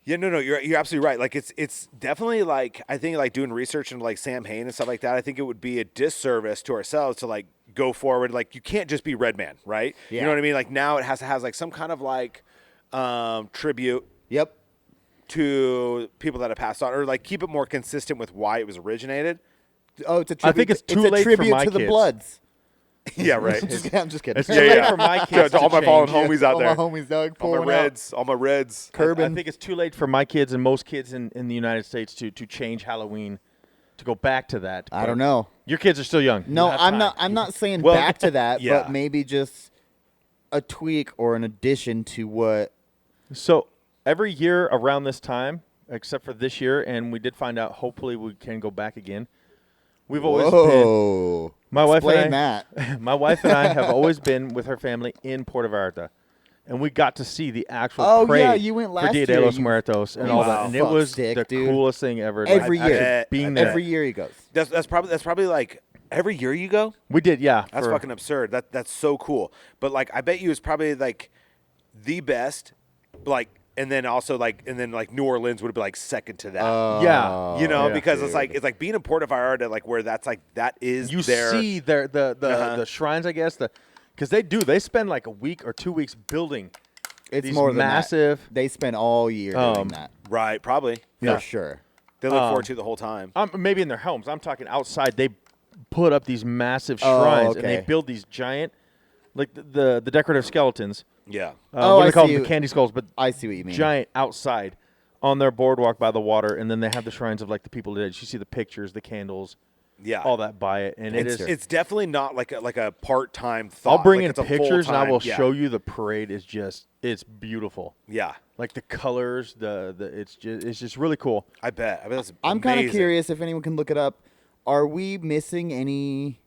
Yeah, no, you're absolutely right. Like it's definitely like I think like doing research into like Samhain and stuff like that. I think it would be a disservice to ourselves to like go forward. Like you can't just be Red Man, right? You
Yeah.
know what I mean? Like now it has to have like some kind of like tribute
Yep.
to people that have passed on, or like keep it more consistent with why it was originated.
Oh, it's a
I
tribute.
think it's too
a
late for
tribute
my
to the
kids.
Bloods.
Yeah, right.
I'm just kidding.
It's too late for my kids
To all my
to
fallen
change.
homies out
all
there,
my homies, dog,
all my
pulling out.
Reds, all my Reds.
I
Curbing.
think it's too late for my kids and most kids in the United States to change Halloween, to go back to that.
I don't know.
Your kids are still young. You
No,
have
I'm
time.
not. I'm not saying
Well,
back to that,
yeah.
but maybe just a tweak or an addition to what.
So every year around this time, except for this year, and we did find out. Hopefully, we can go back again. We've always been. My wife
Explain
and I. My wife and I have always been with her family in Puerto Vallarta, and we got to see the actual parade.
Yeah, you went last
for Dia de
year.
los Muertos and all that, and it was the coolest thing ever.
Every year,
being there.
Every year he goes.
That's probably like every year you go.
We did, yeah.
That's fucking absurd. That's so cool. But like, I bet you it's probably like the best. Like, and then New Orleans would be like second to that.
Yeah,
you know,
yeah,
because
dude.
it's like being in Puerto Vallarta, like where that is.
You
their,
see the shrines, I guess, because they spend like a week or 2 weeks building.
It's
these
more than
massive.
That. They spend all year doing that.
Right, probably.
For sure.
They look forward to it the whole time.
Maybe in their homes. I'm talking outside. They put up these massive shrines and they build these giant, like the decorative skeletons.
Yeah.
What do they call them? The candy skulls, but
I see what you mean.
Giant outside on their boardwalk by the water, and then they have the shrines of like the people that did. You see the pictures, the candles, all that by it, and
it's definitely not like a part-time thought.
I'll bring
like
in pictures and I will show you the parade is it's beautiful.
Yeah.
Like the colors, it's just really cool.
I bet that's
I'm kind of curious if anyone can look it up. Are we missing any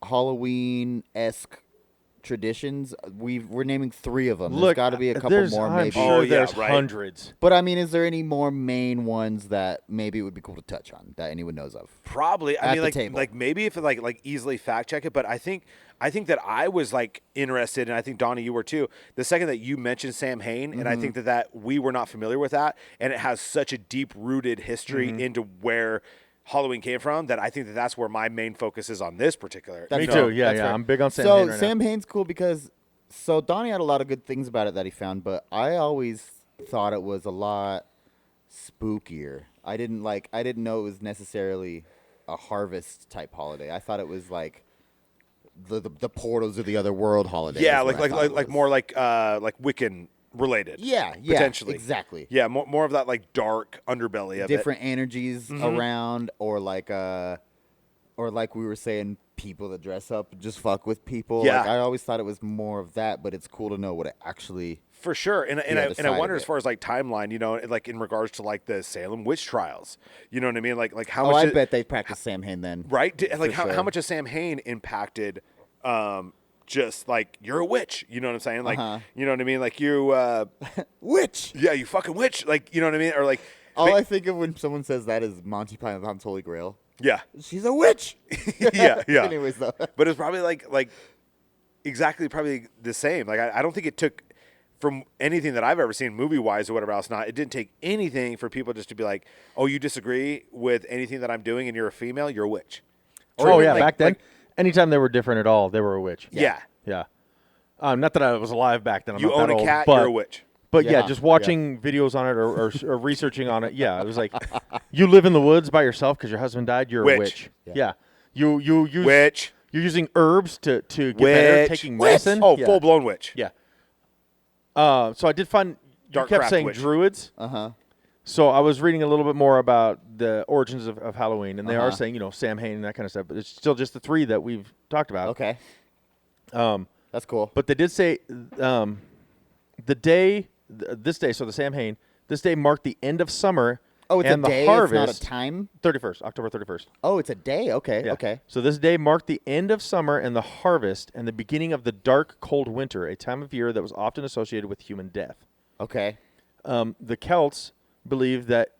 Halloween-esque traditions? We're naming 3 of them. There's got to be a couple more, maybe.
I'm sure there's hundreds.
But I mean, is there any more main ones that maybe it would be cool to touch on that anyone knows of?
Probably. I mean,
like
maybe if it like easily fact check it. But I think that I was like interested, and I think Donny, you were too. The second that you mentioned Samhain, and I think that we were not familiar with that, and it has such a deep rooted history into where Halloween came from, that I think that's where my main focus is on this particular.
Me too. Yeah.
Fair.
I'm big on Samhain.
So Samhain's cool because Donnie had a lot of good things about it that he found, but I always thought it was a lot spookier. I didn't know it was necessarily a harvest type holiday. I thought it was like the portals of the other world holiday.
Yeah, like more like Wiccan related.
Yeah,
potentially,
exactly.
Yeah, more of that like dark underbelly of
different energies around, or like we were saying, people that dress up and just fuck with people.
Yeah,
like, I always thought it was more of that, but it's cool to know what it actually.
For sure, and I wonder as far as like timeline, you know, like in regards to like the Salem witch trials, you know what I mean? Like how much?
I bet they practiced Samhain then,
right? Like how much of Samhain impacted? Just like you're a witch, you know what I'm saying? Like you know what I mean? Like you
witch.
Yeah, you fucking witch. Like you know what I mean? Or like
all I think of when someone says that is Monty Python's Holy Grail.
Yeah,
she's a witch.
yeah.
Anyways, though,
but it's probably like exactly probably the same. Like I don't think it took, from anything that I've ever seen movie wise or whatever else, not it didn't take anything for people just to be like, oh, you disagree with anything that I'm doing and you're a female, you're a witch.
Or back then. Anytime they were different at all, they were a witch.
Yeah.
Not that I was alive back then. I'm
you
not
own
that
a
old,
cat,
but,
you're a witch.
But just watching videos on it or researching on it, it was like, you live in the woods by yourself because your husband died, you're a witch. Yeah. You use
witch.
You're using herbs to get better, taking medicine.
Oh, full blown witch.
Yeah. So I did find you kept saying
witch.
druids. So I was reading a little bit more about the origins of Halloween, and they are saying, Samhain and that kind of stuff, but it's still just the 3 that we've talked about.
Okay. That's cool.
But they did say this day, so the Samhain, this day marked the end of summer.
Oh, it's
and
a day,
the harvest,
it's not a time?
31st, October 31st.
Oh, it's a day? Okay,
Yeah.
okay.
So this day marked the end of summer and the harvest and the beginning of the dark, cold winter, a time of year that was often associated with human death.
Okay.
The Celts believed that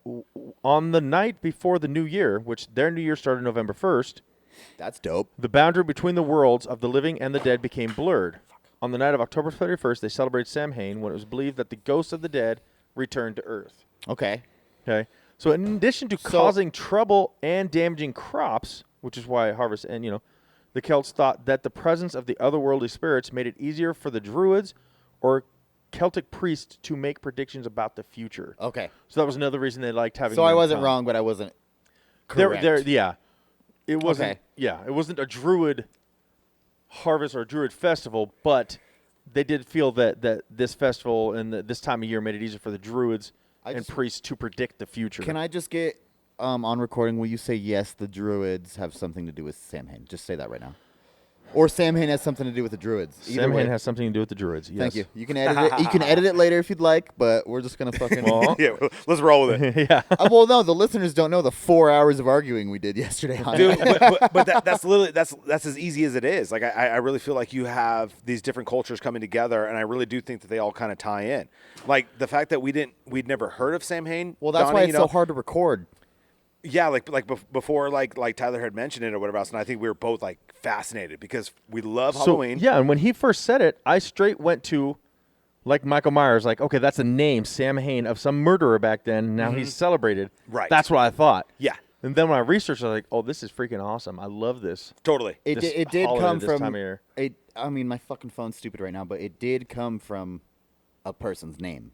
on the night before the new year, which their new year started November 1st,
that's dope.
the boundary between the worlds of the living and the dead became blurred. On the night of October 31st, they celebrated Samhain when it was believed that the ghosts of the dead returned to Earth.
Okay.
So in addition to causing trouble and damaging crops, which is why harvest, and the Celts thought that the presence of the otherworldly spirits made it easier for the Druids or Celtic priests to make predictions about the future.
Okay.
So that was another reason they liked having.
So I wasn't
come.
wrong, but I wasn't correct.
It wasn't.
Okay.
Yeah, it wasn't a Druid harvest or a Druid festival, but they did feel that this festival and this time of year made it easier for the Druids and priests to predict the future.
Can I just get on recording? Will you say yes? The Druids have something to do with Samhain. Just say that right now. Or Samhain has something to do with the Druids. Either
Samhain
way.
has something to do with the Druids. Yes.
Thank you. You can edit it. You can edit it later if you'd like, but we're just gonna fucking.
Well,
Yeah, let's roll with it.
yeah.
Well, no, the listeners don't know the 4 hours of arguing we did yesterday on
Dude,
it.
but that's literally that's as easy as it is. Like I really feel like you have these different cultures coming together, and I really do think that they all kind of tie in. Like the fact that we'd never heard of Samhain.
Well, that's
Donny,
why it's so hard to record.
Yeah, before like Tyler had mentioned it or whatever else, and I think we were both like fascinated because we love Halloween.
Yeah, and when he first said it, I straight went to, like Michael Myers, like, okay, that's a name, Samhain, of some murderer back then. Now he's celebrated.
Right.
That's what I thought.
Yeah,
And then when I researched, I was like, oh, this is freaking awesome. I love this.
totally.
It
This
did
holiday
come
this
from.
time of year.
I mean, my fucking phone's stupid right now, but it did come from a person's name.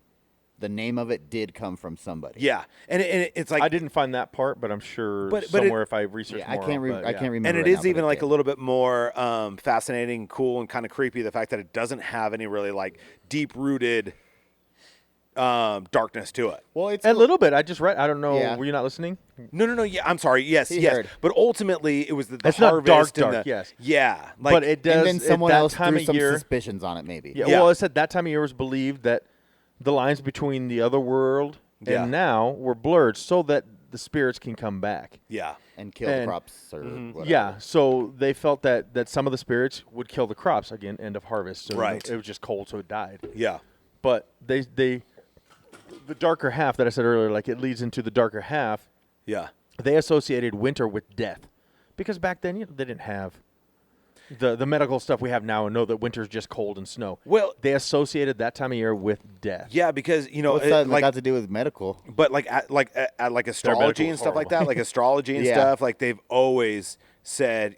The name of it did come from somebody.
Yeah, and it's like
I didn't find that part, but I'm sure
But
somewhere if I researched
Yeah, I
more.
can't.
but
I
yeah.
can't remember.
And it
right
is
now, but
even
it
like
did.
a little bit more fascinating, cool, and kind of creepy. The fact that it doesn't have any really like deep rooted darkness to it.
Well, it's
A little bit. I just read. I don't know.
Yeah.
Were you not listening?
No. Yeah, I'm sorry. Yes,
He
yes.
heard.
But ultimately, it was the
It's not
harvest
dark,
and
dark,
the,
yes.
Yeah, like
But it does.
and then
at
someone
that
else
time
threw
of
some
year,
suspicions on it, maybe.
Yeah,
Yeah.
well, it said that time of year was believed that the lines between the other world
Yeah.
and now were blurred so that the spirits can come back.
yeah,
And kill the
And-
crops or whatever.
Yeah, so they felt that some of the spirits would kill the crops again, end of harvest. So
Right.
it was just cold, so it died.
yeah,
But they the darker half that I said earlier, like it leads into the darker half.
yeah.
They associated winter with death, because back then they didn't have the medical stuff we have now and know that winter's just cold and snow.
Well,
They associated that time of year with death.
yeah, because
What's
it,
that
like
got to do with medical?
But like like astrology
medical
and
is
stuff like
horrible.
that, like astrology and
Yeah.
stuff, like they've always said,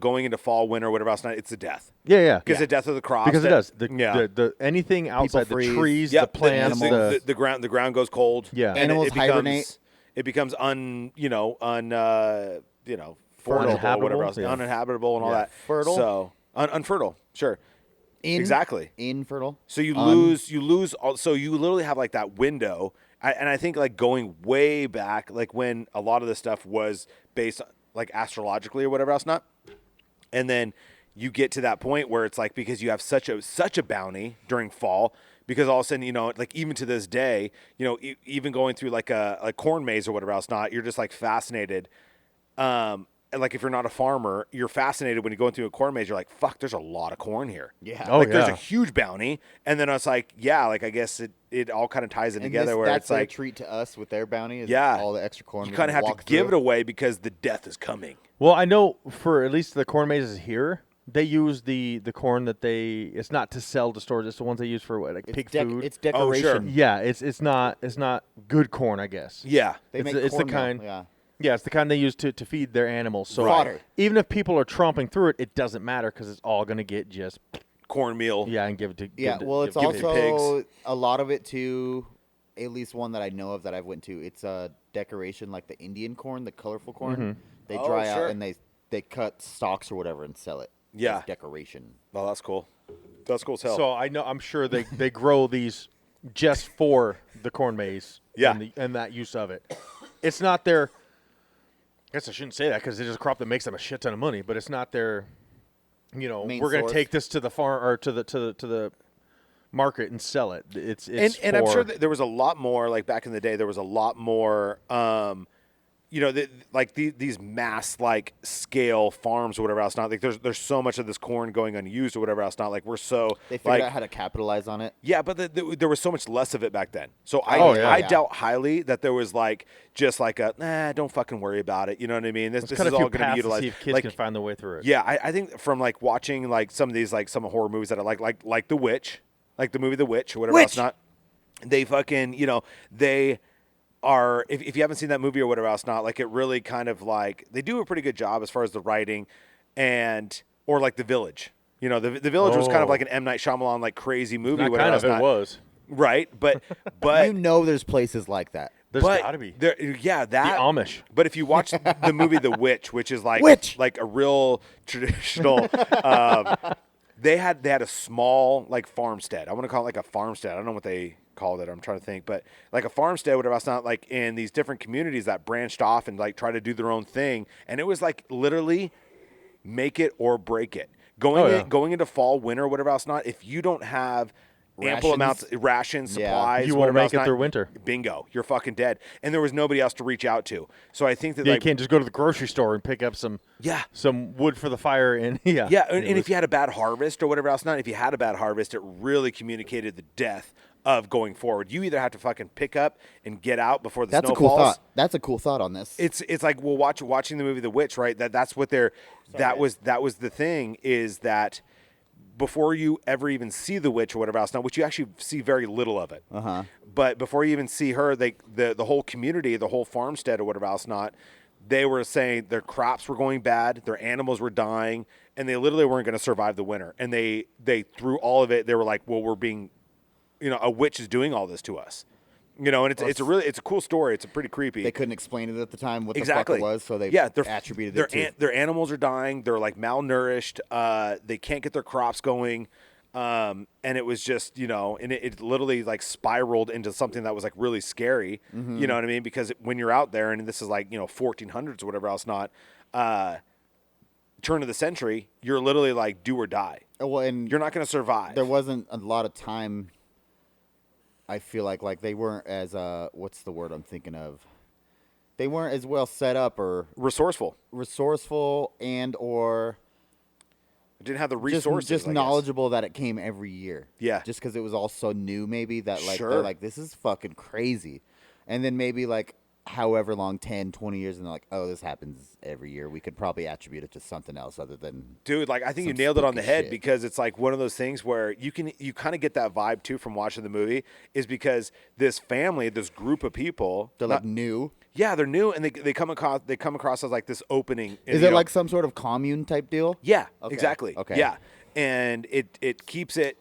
going into fall, winter, whatever else, it's the death
Yeah.
because the death of the crops.
Because it
that-
does.
yeah.
The anything outside the
freeze.
trees,
Yep,
the plants,
animals.
the ground goes cold.
Yeah.
and
Animals
it becomes,
hibernate.
It becomes fertile or whatever else,
Yeah.
uninhabitable and all
Yeah.
that.
Fertile?
So unfertile, sure. Exactly.
Infertile.
So you lose. So you literally have like that window, and I think like going way back, like when a lot of this stuff was based like astrologically or whatever else, not, and then you get to that point where it's like because you have such a bounty during fall, because all of a sudden like even to this day, even going through like a corn maze or whatever else, not, you're just like fascinated. And like if you're not a farmer, you're fascinated when you're going through a corn maze. You're like, "Fuck, there's a lot of corn here."
Yeah.
Oh,
Like there's a
yeah.
huge bounty, and then I was like, "Yeah, like I guess it all kind of ties in
And
together." Where
that's
it's
their
like,
treat to us with their bounty. Is
yeah,
all the extra corn.
you
we
kind of
can
have to
walk
give it
through.
away because the death is coming.
Well, I know for at least the corn mazes here, they use the corn that it's not to sell to stores. It's the ones they use for what, like
It's
pig
dec-
food.
It's
Oh, sure.
decoration.
Yeah, it's not good corn, I guess.
Yeah,
They
It's
make
the- it's the
cornmeal,
kind-
Yeah.
Yeah, it's the kind they use to feed their animals. So
Fodder.
even if people are tromping through it, it doesn't matter because it's all going to get just
cornmeal.
and give it to
Yeah.
give it-
Well, it's
give it to
also a lot of it too. At least one that I know of that I've went to. It's a decoration like the Indian corn, the colorful corn.
Mm-hmm.
They
Oh,
dry
sure.
out and they cut stalks or whatever and sell it.
Yeah.
As decoration.
Oh, that's cool. That's cool as hell.
So I'm sure they grow these just for the corn maze.
Yeah.
and that use of it. It's not their. I guess I shouldn't say that because it is a crop that makes them a shit ton of money, but it's not their.
Main
We're going to
source.
take this to the farm or to the market and sell it. It's
and I'm
for-
sure that there was a lot more, like back in the day, there was a lot more, these mass like scale farms or whatever else. Not like there's so much of this corn going unused or whatever else. Not like we're so
They figured
like
out how to capitalize on it.
yeah, but there was so much less of it back then. So
Oh, yeah.
I
Yeah.
doubt highly that there was like just like don't fucking worry about it. You know what I mean? This
cut
is
a few
all going to be
paths to
utilized.
see if kids
like,
can find their way through it.
yeah, I think from like watching like some of these like some horror movies that I like The Witch, like the movie The Witch or whatever else. Not they fucking they are if you haven't seen that movie or whatever else, not like it really kind of like they do a pretty good job as far as the writing or like The Village. The Village was kind of
Oh.
like an M. Night Shyamalan like crazy movie.
Not
whatever
kind
else,
of it
not-
was.
right, but
There's places like that.
There's
but
got to be
there, yeah, that
the Amish.
But if you watch the movie The Witch, which is like
Witch!
like a real traditional, they had a small like farmstead. I want to call it like a farmstead. I don't know what they called it. I'm trying to think, but like a farmstead, whatever. It's not like in these different communities that branched off and like try to do their own thing, and it was like literally make it or break it. Going into fall, winter, whatever else not, if you don't have ample
Rations?
amounts rations,
Yeah.
supplies,
You won't
whatever
make
else
it
not,
through winter.
Bingo, you're fucking dead. And there was nobody else to reach out to. So I think that
You can't just go to the grocery store and pick up some wood for the fire. And
Yeah, and if you had a bad harvest or whatever else not, if you had a bad harvest, it really communicated the death of going forward. You either have to fucking pick up and get out before the
That's
snow
a cool
falls.
thought. That's a cool thought on this.
It's like watching the movie The Witch, right? That's what that was the thing, is that before you ever even see the witch or whatever else, now which you actually see very little of it. But before you even see her, the whole community, the whole farmstead or whatever else not, they were saying their crops were going bad, their animals were dying, and they literally weren't going to survive the winter. And they threw all of it. They were like, well, we're being, a witch is doing all this to us. And it's a cool story. It's pretty creepy.
They couldn't explain it at the time what
Exactly.
the fuck it was, so they attributed it to.
Their animals are dying. They're like malnourished. They can't get their crops going. And it was just, and it literally like spiraled into something that was like really scary. You know what I mean? Because when you're out there, and this is like, 1400s or whatever else not, turn of the century, you're literally like do or die.
Well, and
You're not going to survive.
there wasn't a lot of time. I feel like they weren't as what's the word I'm thinking of? They weren't as well set up or
resourceful
and or
didn't have the resources.
just
I guess.
knowledgeable that it came every year.
Yeah.
Just because it was all so new, maybe that like
Sure.
they're like, this is fucking crazy, and then maybe like however long, 10, 20 years, and they're like, oh, this happens every year. We could probably attribute it to something else other than
Dude, like I think you
some
nailed it on the
spooky
head,
shit.
because it's like one of those things where you kind of get that vibe too from watching the movie, is because this family, this group of people,
they're like new.
yeah, they're new, and they come across as like this opening. And,
Is it like some sort of commune type deal?
Yeah,
Okay.
exactly.
Okay.
Yeah, and it keeps it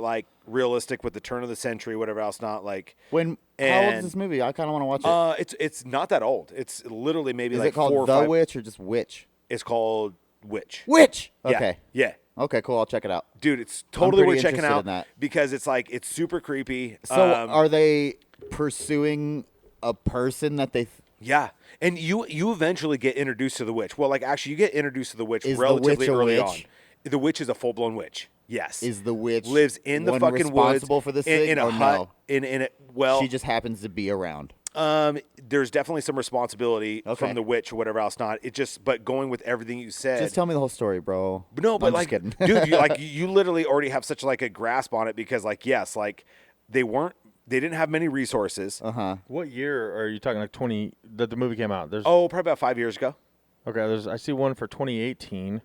like realistic with the turn of the century, whatever else not like.
How old
And-
is this movie? I kind of want to watch it.
It's not that old. It's literally maybe
Is
like
it called
4 or
The
5.
Witch or just Witch?
It's called Witch.
Witch.
Yeah,
Okay.
Yeah.
Okay. Cool. I'll check it out.
Dude, it's totally
pretty
worth checking
interested
out
in that.
because it's like it's super creepy.
So are they pursuing a person that they?
Yeah, and you eventually get introduced to the witch. Well, like actually, you get introduced to the witch
Is the
relatively
witch a
early
witch?
on. The witch is a full blown witch. Yes,
Is the witch
lives in the
one
fucking
responsible
woods
for this
in,
thing,
in a
or
hut
no?
in it. Well,
She just happens to be around.
there's definitely some responsibility
Okay.
from the witch or whatever else. Not but going with everything you said.
Just tell me the whole story, bro.
No, but
I'm
like,
just kidding.
dude, you literally already have such like a grasp on it, because like yes, like they didn't have many resources.
What year are you talking? Like 20 that the movie came out? There's
Probably about 5 years ago.
okay. I see one for 2018.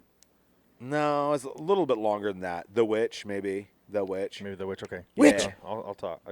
No, it's a little bit longer than that. The Witch, maybe. The Witch.
Maybe The Witch. Okay.
Witch!
Yeah, I'll talk.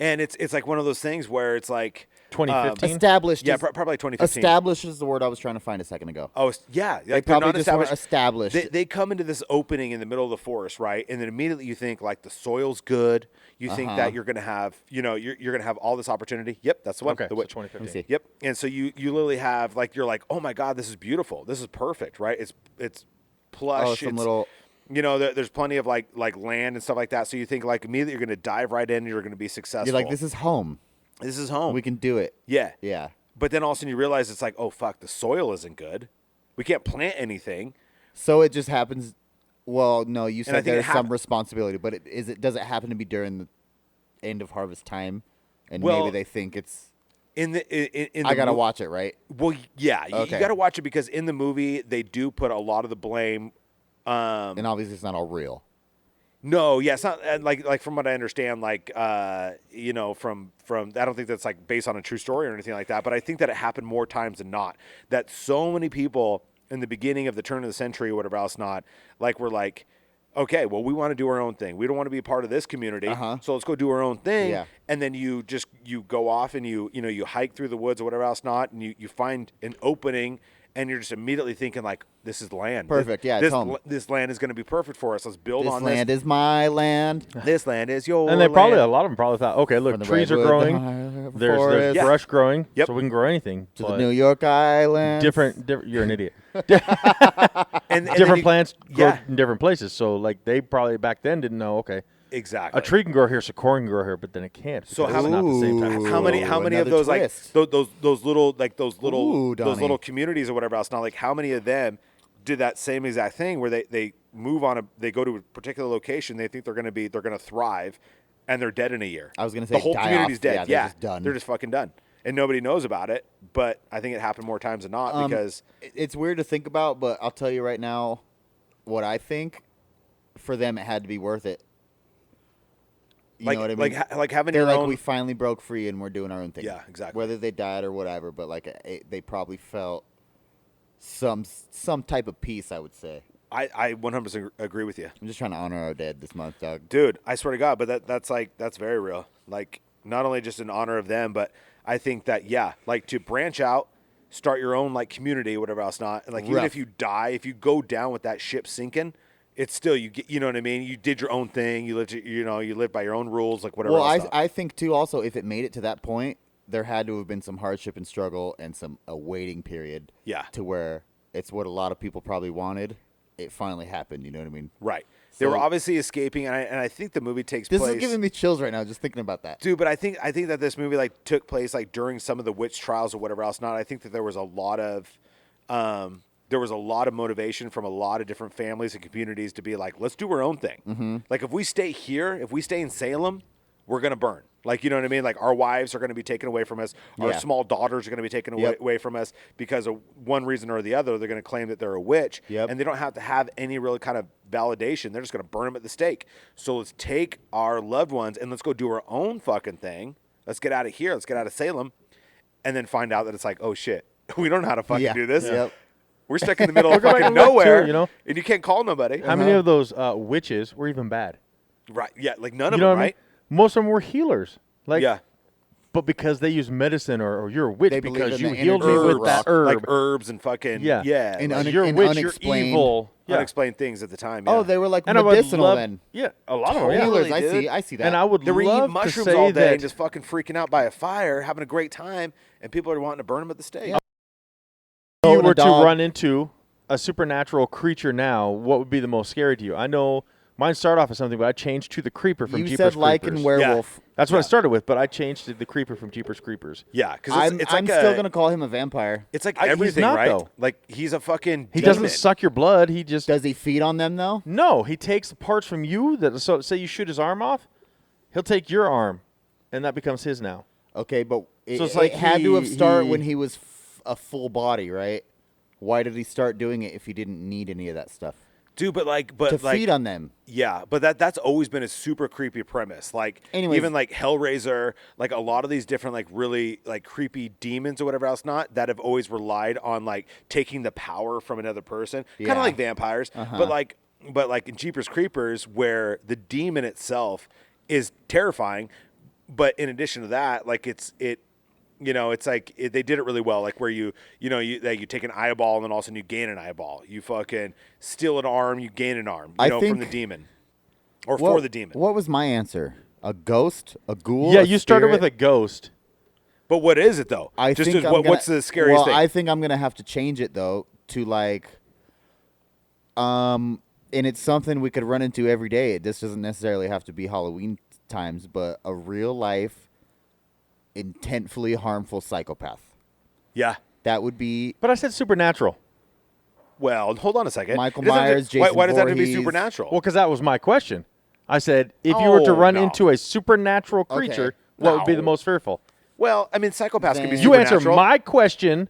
And it's like one of those things where it's like
2015.
Established.
yeah,
is-
probably 2015.
Established is the word I was trying to find a second ago.
Oh, yeah.
They
Like they're
probably
not
just weren't
established.
established.
They come into this opening in the middle of the forest, right? And then immediately you think like the soil's good. You think that you're gonna have, you're gonna have all this opportunity. Yep, that's the one.
Okay.
The
So
Witch.
2015.
Let me see.
Yep. And so you literally have like you're like, oh my god, this is beautiful. This is perfect, right? It's plush.
Oh, some
it's,
little.
there's plenty of like land and stuff like that. So you think like immediately you're gonna dive right in and you're gonna be successful.
You're like, this is home.
This is home.
We can do it.
Yeah.
Yeah.
But then all of a sudden you realize it's like, oh fuck, the soil isn't good. We can't plant anything.
So it just happens. Well, no, you
I
said
think it
there's some
hap-
responsibility, but does it happen to be during the end of harvest time? And
Well,
maybe they think it's.
In the
I gotta watch it, right?
Well, yeah, you
Okay.
got to watch it because in the movie they do put a lot of the blame.
And obviously, it's not all real.
No, yeah, it's not like from what I understand, like from I don't think that's like based on a true story or anything like that. But I think that it happened more times than not. That so many people in the beginning of the turn of the century or whatever else not like were like, okay, well we want to do our own thing. We don't want to be a part of this community, so let's go do our own thing.
Yeah.
And then you go off and you hike through the woods or whatever else not, and you find an opening. And you're just immediately thinking like, this is land.
Perfect, yeah, it's
This,
home.
this land is going to be perfect for us. Let's build
This
on
land
this.
is my land.
This land is your
And they probably, a
land.
lot of them probably thought, okay, look,
From the
trees are
redwood,
growing.
the
There's
forest,
brush growing,
Yep.
so we can grow anything.
to the
but
New York Island.
different. You're an idiot.
and then
Different
you-
plants grow
Yeah,
in different places. So like they probably back then didn't know. Okay,
exactly.
a tree can grow here, so corn can grow here, but then it can't.
So
because
how-
it's not the same
Ooh.
time.
How many of
Another
those
twist.
like those little
Ooh,
those
Donny.
little communities or whatever else? Not like how many of them did that same exact thing where they they go to a particular location. They think they're going to thrive, and they're dead in a year.
I was going to say
the whole
die
community's
off.
dead.
Yeah, they're just done.
They're just fucking done, and nobody knows about it. But I think it happened more times than not because
it's weird to think about. But I'll tell you right now, what I think for them, it had to be worth it. You know what I mean?
Like having
They're
your
like,
own.
we finally broke free and we're doing our own thing.
Yeah, exactly.
Whether they died or whatever, but like they probably felt some type of peace, I would say.
I 100% agree with you,
I'm just trying to honor our dead this month, dog.
dude. I swear to God, but that's very real. Like not only just in honor of them, but I think that like to branch out, start your own like community, whatever else not, and like even
Rough.
if you die, if you go down with that ship sinking. It's still you know what I mean. You did your own thing. You lived by your own rules, like whatever.
Well,
else
I think too. Also, if it made it to that point, there had to have been some hardship and struggle and a waiting period.
Yeah.
To where it's what a lot of people probably wanted. It finally happened. You know what I mean?
Right. They
So-
were obviously escaping, and I think the movie takes
This
place.
is giving me chills right now just thinking about that.
Dude, but I think that this movie like took place like during some of the witch trials or whatever else. Not. I think that there was a lot of motivation from a lot of different families and communities to be like, let's do our own thing. Mm-hmm. Like if we stay here, if we stay in Salem, we're gonna burn. Like you know what I mean? Like our wives are gonna be taken away from us. Our
Yeah.
small daughters are gonna be taken away from us because of one reason or the other. They're gonna claim that they're a witch,
Yep.
and they don't have to have any real kind of validation. They're just gonna burn them at the stake. So let's take our loved ones and let's go do our own fucking thing. Let's get out of here. Let's get out of Salem, and then find out that it's like, oh shit, we don't know how to fucking do this.
Yep.
We're stuck in the middle of
Look at
fucking
my luck, too,
nowhere,
you know?
and you can't call nobody.
How many of those witches were even bad?
Right? Yeah, like none
You
of
know
them,
what I mean?
right?
Most of them were healers. Like,
Yeah.
But because they use medicine or you're a witch
They believe
because
in
you
the
healed me
energy
with
of
that
rock.
herb.
Like herbs and fucking
Yeah.
And
like
You're a
and
witch, you're
unexplained.
evil. Yeah.
unexplained things at the time.
Oh,
yeah.
they were like
And I would
medicinal
love,
then.
Yeah, a lot of them. Yeah.
Totally.
Healers,
dude.
I see that.
And I would
They were
love
eating
to
mushrooms
say
all day
that
and just fucking freaking out by a fire, having a great time, and people are wanting to burn them at the stake.
Yeah.
if you
and a
were to
dog.
run into a supernatural creature now, what would be the most scary to you? I know mine started off as something, but I changed to the creeper from
You
Jeepers
said lichen
Creepers.
werewolf.
That's what I started with, but I changed to the creeper from Jeepers Creepers.
Yeah, because
I'm
it's like
still gonna call him a vampire.
It's like
He's
everything,
not,
right?
though.
Like he's a fucking.
He
demon.
doesn't suck your blood. He just
Does he feed on them though?
no. He takes the parts from you that. So say you shoot his arm off, he'll take your arm, and that becomes his now.
Okay, but
So it's
it
like
had to have started
he-
when he was a full body, right? Why did he start doing it if he didn't need any of that stuff
Dude, but
to feed on them?
Yeah, but that's always been a super creepy premise. Like
Anyways.
even like Hellraiser, like a lot of these different like really like creepy demons or whatever else not that have always relied on like taking the power from another person, kind
Yeah.
of like vampires. But like in Jeepers Creepers, where the demon itself is terrifying, but in addition to that, like it's like they did it really well. Like where you take an eyeball and then all of a sudden you gain an eyeball. You fucking steal an arm, you gain an arm.
I
From
think-
the demon, or for the demon.
What was my answer? A ghost? A ghoul?
Yeah,
a
you started with a
spirit?
ghost.
But what is it though?
I
Just
think
as,
I'm gonna-
what's the scariest thing?
I think I'm gonna have to change it though to like, and it's something we could run into every day. This doesn't necessarily have to be Halloween times, but a real life, intentfully harmful psychopath.
Yeah.
That would be
But I said supernatural.
Well, hold on a second.
Michael
It doesn't have to-
Myers,
why
Jason
does that have to be
Voorhees.
supernatural?
Well, because that was my question. I said, if you were to
Oh,
run
no.
into a supernatural creature,
Okay.
what would be the
No.
most fearful?
Well, I mean, psychopaths can be
Then-
You answer
supernatural.
my question.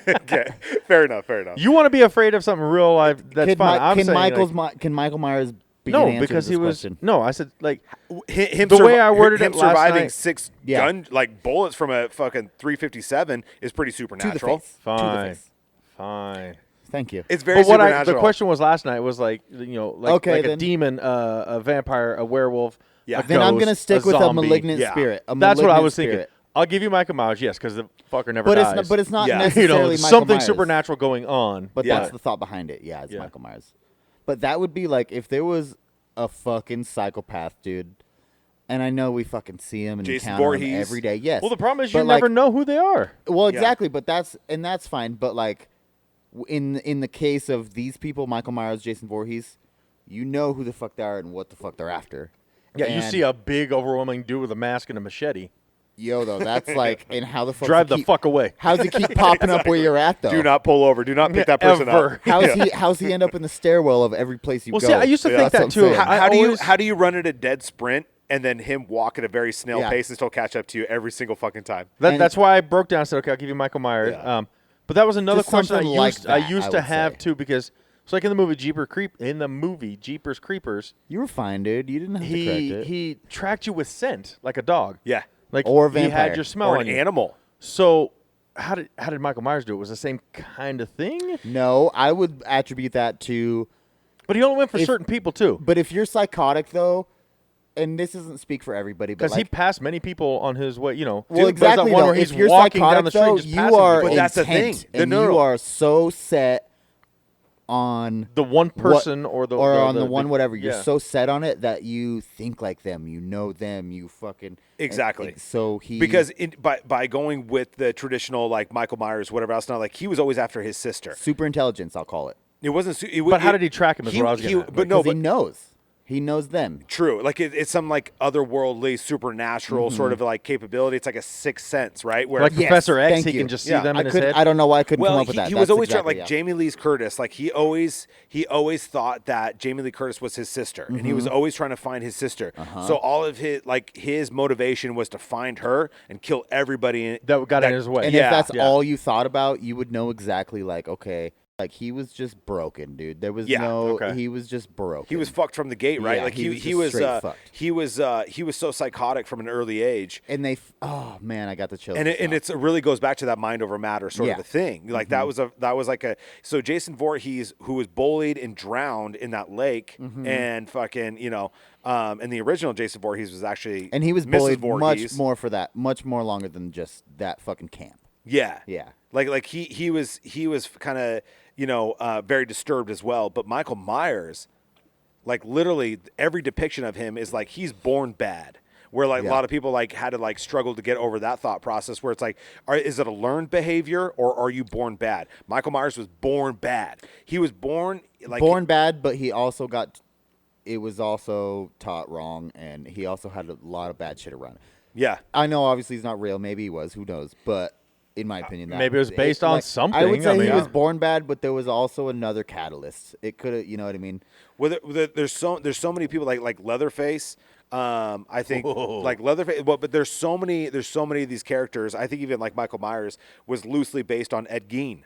Okay. Fair enough.
You want to be afraid of something real life? That's fine. I'm
can
saying,
Michael's
like,
can Michael Myers be
no,
an answer
because
to
he
this
was
question?
no. I said like
Him
The way I worded
him
it last
surviving
night-
6
Yeah.
gun like bullets from a fucking 357 is pretty
To the
supernatural.
face. To the
fine,
face.
fine.
Thank you.
It's very
But what
supernatural.
the question was last night was like
Okay,
like a
then.
demon, a vampire, a werewolf.
Yeah.
a
Then I'm
ghost,
gonna stick
a
with a
zombie.
malignant
Yeah.
spirit. A
That's what I
malignant
was thinking.
spirit.
I'll give you Michael Myers, yes, because the fucker never
But
dies.
it's not
Yeah.
necessarily Michael
something
Myers.
supernatural going on.
But
Yeah.
that's the thought behind it. Yeah, it's
Yeah.
Michael Myers. But that would be like if there was a fucking psychopath, dude. And I know we fucking see him and
Jason
encounter him
Voorhees.
every day. Yes.
Well, the problem is
But
you
like,
never know who they are.
Well,
Yeah.
exactly. But that's fine. But like, in the case of these people, Michael Myers, Jason Voorhees, you know who the fuck they are and what the fuck they're after.
Yeah, you
And-
see a big, overwhelming dude with a mask and a machete.
Yo, though, that's like, and how the fuck
Drive the fuck away.
How's he keep popping up where you're at, though?
Do not pull over. Do not pick that person
Ever.
up.
How's he end up in the stairwell of every place you
Well,
go?
see, I used to think
That's
that
what I'm
too.
saying.
How do you run at a dead sprint and then him walk at a very snail
Yeah.
pace and still catch up to you every single fucking time?
That's why I broke down and said, okay, I'll give you Michael Myers.
Yeah.
But that was another
Just
question I
something like
used
that, I
to
would
have
say.
too, because it's like in the movie Jeepers Creepers,
You were fine, dude. You didn't have to correct it.
he tracked you with scent like a dog.
Yeah.
Like
Or a
he had
vampire.
your smell
Or
on
an
you.
animal.
So how did Michael Myers do it? Was it the same kind of thing?
No, I would attribute that to.
But he only went for
If-
certain people too.
But if you're psychotic, though, and this doesn't speak for everybody, but
Because he
like,
passed many people on his way,
well,
There's that
exactly.
one
Though,
where he's
if you're
walking
psychotic,
down the street
though,
just
you
passing
are
people.
But that's the
intent,
thing.
and
No.
you are so set on
The one
what-
person or the
on the one whatever. You're
yeah.
so set on it that you think like them. You know them. You fucking
Exactly.
and so he
Because by going with the traditional like Michael Myers, whatever else, not like he was always after his sister.
super intelligence. I'll call it.
It wasn't.
But how did he track him? Is what I was getting at.
But no,
Because
but
he knows. He knows them.
true. Like it's some like otherworldly, supernatural sort of like capability. It's like a sixth sense, right? Where
Like
Yes,
Professor X,
thank
he
you.
can just see
Yeah,
them in his
couldn't-
head.
I don't know why I couldn't come
well,
up with that.
he was
That's
always
exactly,
like
yeah.
Jamie Lee Curtis. Like he always thought that Jamie Lee Curtis was his sister, and he was always trying to find his sister. So all of his motivation was to find her and kill everybody
That got in his way.
And
Yeah.
if that's
Yeah.
all you thought about, you would know exactly like, okay, like he was just broken, dude. There was
Yeah,
okay.
he was just broken.
He was fucked from the gate, right?
Yeah,
like
he was
he
just
was
straight fucked.
he was so psychotic from an early age.
and oh man, I got the chills.
And
just now.
it really goes back to that mind over matter sort of
Yeah.
a thing. Like that was like a so Jason Voorhees, who was bullied and drowned in that lake, and fucking and the original Jason Voorhees was actually
and he was
Mrs.
bullied
Voorhees.
much more longer than just that fucking camp.
Yeah,
Yeah.
Like he was kind of very disturbed as well. But Michael Myers, like literally every depiction of him is like he's born bad. Where like a
Yeah.
lot of people like had to like struggle to get over that thought process. Where it's like, is it a learned behavior or are you born bad? Michael Myers was born bad. He was born like
Born bad, but he also it was also taught wrong, and he also had a lot of bad shit around it.
Yeah.
I know, obviously, he's not real. Maybe he was. Who knows? But in my opinion,
maybe it was based on
I
something.
would say
I mean,
he was
yeah.
born bad, but there was also another catalyst. It could have, you know what I mean?
Well, there's so many people like Leatherface. I think like Leatherface. Well, but there's so many of these characters. I think even like Michael Myers was loosely based on Ed Gein.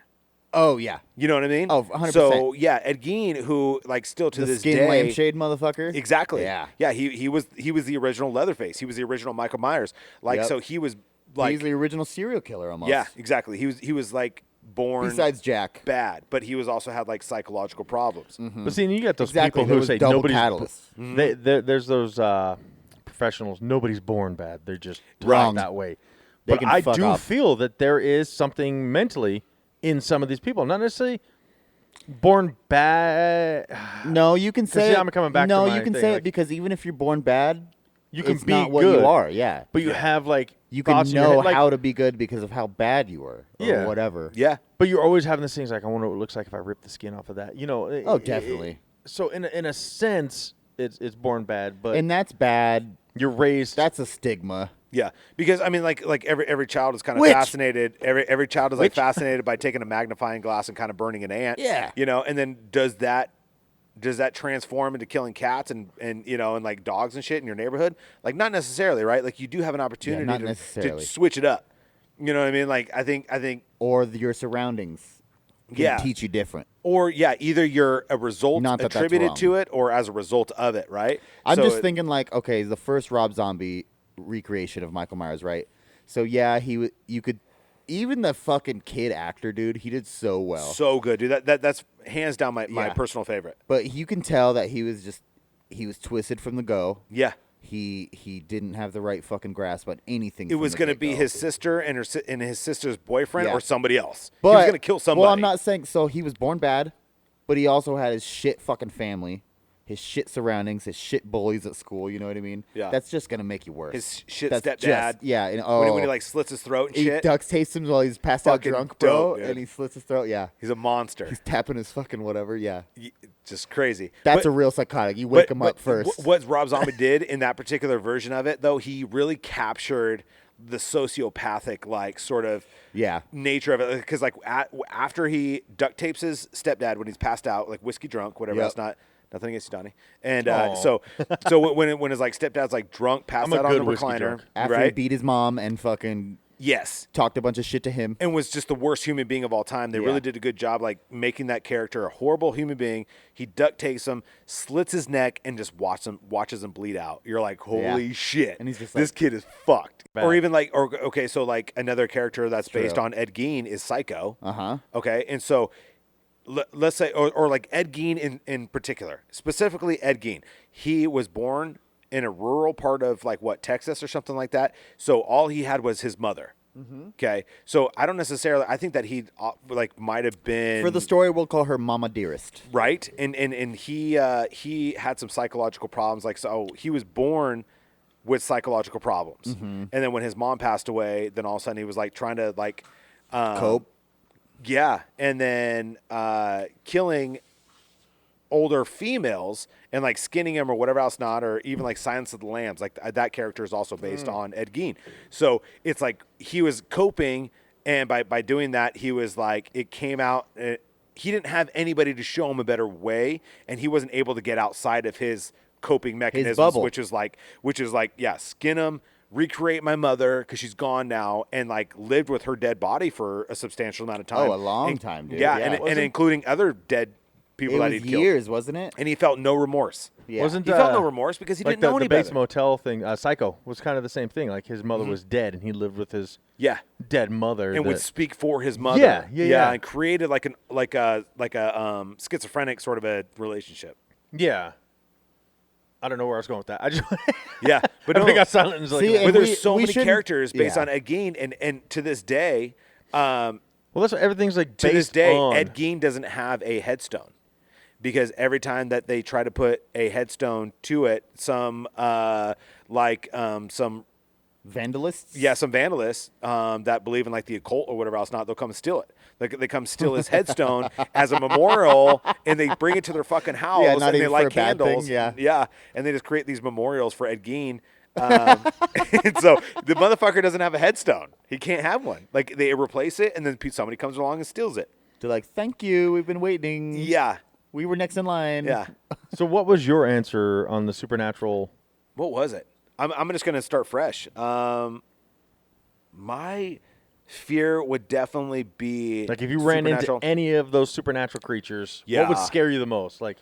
Oh yeah,
You know what I mean?
Oh, 100%.
So yeah, Ed Gein, who like still to
the
this
skin
day,
lampshade motherfucker.
exactly.
Yeah.
Yeah. He was the original Leatherface. He was the original Michael Myers. Like
Yep.
so he was like
He's the original serial killer almost.
yeah, exactly. He was like born
Besides Jack.
bad, but he was also had like psychological problems.
But see, you got those
Exactly,
people
there
who
was
say
double
nobody's.
catalysts.
There's those professionals. Nobody's born bad. They're just taught
Wrong.
that way.
They
But
can
I
fuck
do
up.
feel that there is something mentally in some of these people. Not necessarily born bad.
No, you can say.
see,
it-
I'm coming back to
No,
my
you can
thing,
say
like-
it because even if you're born bad,
You can
it's
be
not what
good,
you are. Yeah,
but you have like
you can
thoughts in your
know
head, like,
how to be good because of how bad you were, or
Yeah.
whatever.
Yeah.
But you're always having this things like, I wonder what it looks like if I rip the skin off of that.
Oh, definitely.
So in a sense, it's born bad, but
And that's bad.
you're raised.
That's a stigma.
Yeah, because I mean, like every child is kind of
Witch.
fascinated. Every child is like
Witch.
fascinated by taking a magnifying glass and kind of burning an ant.
Yeah.
and then does that transform into killing cats and like dogs and shit in your neighborhood? Like not necessarily, right? Like you do have an opportunity
not
to
necessarily.
switch it up. You know what I mean? Like I think
Or your surroundings can
Yeah.
teach you different.
or yeah, either you're a result
Not that that's
attributed
wrong.
to it or as a result of it, right?
I'm
So
just
it-
thinking like, okay, the first Rob Zombie recreation of Michael Myers, right? So yeah, you could even the fucking kid actor, dude, he did so well.
so good, dude. That's hands down my
Yeah.
personal favorite.
But you can tell that he was twisted from the go.
Yeah.
He didn't have the right fucking grasp on anything.
It
from
was
the
going to be
get-go.
his sister and his sister's boyfriend
Yeah.
or somebody else.
But,
he was going to kill somebody.
Well, I'm not saying so. He was born bad, but he also had his shit fucking family, his shit surroundings, his shit bullies at school. You know what I mean?
Yeah.
That's just gonna make you worse.
His shit
That's
stepdad.
just- yeah. And,
when he like slits his throat and
he
shit.
duct tapes him while he's passed out
Fucking
drunk, bro,
dope, dude.
and he slits his throat. Yeah.
He's a monster.
He's tapping his fucking whatever. Yeah.
Just crazy.
That's
But-
a real psychotic. You wake him up
but
first.
What Rob Zombie did in that particular version of it, though, he really captured the sociopathic like sort of
Yeah.
nature of it, because like after he duct tapes his stepdad when he's passed out, like whiskey drunk, whatever.
Yep.
That's nothing against you, Donnie. And
Aw.
so when his like stepdad's like drunk, passed
I'm a
out on the
good whiskey
recliner,
drunk.
After he
right?
beat his mom and fucking
Yes.
talked a bunch of shit to him.
And was just the worst human being of all time. They
Yeah.
really did a good job, like making that character a horrible human being. He duct tapes him, slits his neck, and just watches him bleed out. You're like, holy shit!
And he's just
this
like-
kid is fucked.
Bad.
Or even like, okay, so like another character that's based
True.
on Ed Gein is Psycho.
Uh-huh.
Okay, and so let's say, or like Ed Gein in particular, specifically Ed Gein. He was born in a rural part of like Texas or something like that. So all he had was his mother. Okay, so I don't necessarily. I think that he like might have been
For the story, we'll call her Mama Dearest.
right, and he had some psychological problems. Like, so he was born with psychological problems, and then when his mom passed away, then all of a sudden he was like trying to like
Cope.
yeah, and then killing older females and like skinning them or whatever else not, or even like Silence of the Lambs. Like that character is also based on Ed Gein. So it's like he was coping, and by doing that, he was like, it came out. He didn't have anybody to show him a better way, and he wasn't able to get outside of his coping mechanisms,
bubble.
which is like, yeah, skin him, recreate my mother because she's gone now, and like lived with her dead body for a substantial amount of time.
Oh, a long
And-
time, dude.
Yeah,
Yeah.
and including other dead people
It
that
was
he'd killed.
years, wasn't it?
And he felt no remorse.
Yeah.
Wasn't
He felt no remorse because he
like
didn't know
the
any
Bates
better.
Motel thing? Psycho was kind of the same thing. Like his mother was dead, and he lived with his
Yeah,
dead mother.
and would
that-
speak for his mother.
Yeah.
and created like a schizophrenic sort of a relationship.
yeah. I don't know where I was going with that. I just
Yeah, but
I
no,
got silent and was like,
See,
but
and
there's
we-
so
we
many
shouldn't-
characters based
yeah.
on Ed Gein, and to this day,
well, that's what everything's like.
to this
based
day,
on.
Ed Gein doesn't have a headstone. Because every time that they try to put a headstone to it, some
Vandalists?
some vandalists that believe in like the occult or whatever else not, they'll come and steal it. Like they come steal his headstone as a memorial, and they bring it to their fucking house,
Yeah, not
and they
even for
light
a bad thing,
candles.
yeah.
And they just create these memorials for Ed Gein. And so the motherfucker doesn't have a headstone. He can't have one. Like they replace it, and then somebody comes along and steals it.
They're like, thank you. We've been waiting.
Yeah,
We were next in line.
yeah.
So, what was your answer on the supernatural?
What was it? I'm just gonna start fresh. My fear would definitely be
Like, if you ran into
supernatural.
any of those supernatural creatures, what would
Yeah.
scare you the most? Like,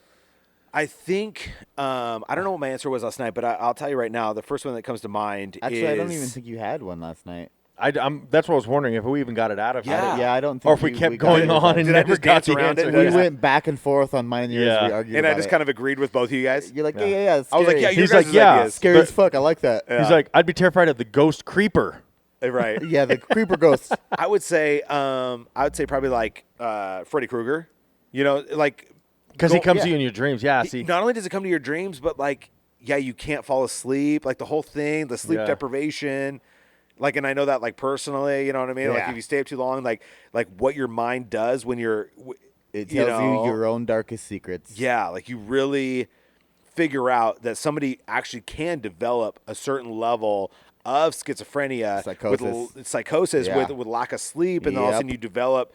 I think I don't know what my answer was last night, but I'll tell you right now. The first one that comes to mind
Actually,
is
I don't even think you had one last night.
that's what I was wondering if we even got it out of
Yeah.
you.
Yeah, I don't think
Or if we
you-
kept
got
going
it.
on and
Did I
never
just
got
dance
the
around it?
answer.
We
Yeah.
went back and forth on mine and yours.
Yeah.
We argued
and I
about
just
it.
kind of agreed with both of you guys.
You're like,
Yeah.
yeah. It's
I was like,
scary.
yeah, your
He's like,
guys'
yeah.
ideas.
Scary
but-
as fuck. I like that.
He's like, I'd be terrified of the ghost creeper.
Right.
Yeah, the creeper ghost.
I would say probably like Freddy Krueger. You know, like
Because he
go-
comes
yeah.
to you in your dreams. Yeah, see.
not only does it come to your dreams, but like, yeah, you can't fall asleep. Like the whole thing, the sleep
Yeah.
deprivation. Like, and I know that like personally, you know what I mean? Like
Yeah.
if you stay up too long, like what your mind does when you're,
It
you
tells
know,
you your own darkest secrets.
yeah, like you really figure out that somebody actually can develop a certain level of schizophrenia,
Psychosis.
with psychosis,
Yeah.
with lack of sleep, and then all of a
Yep.
sudden you develop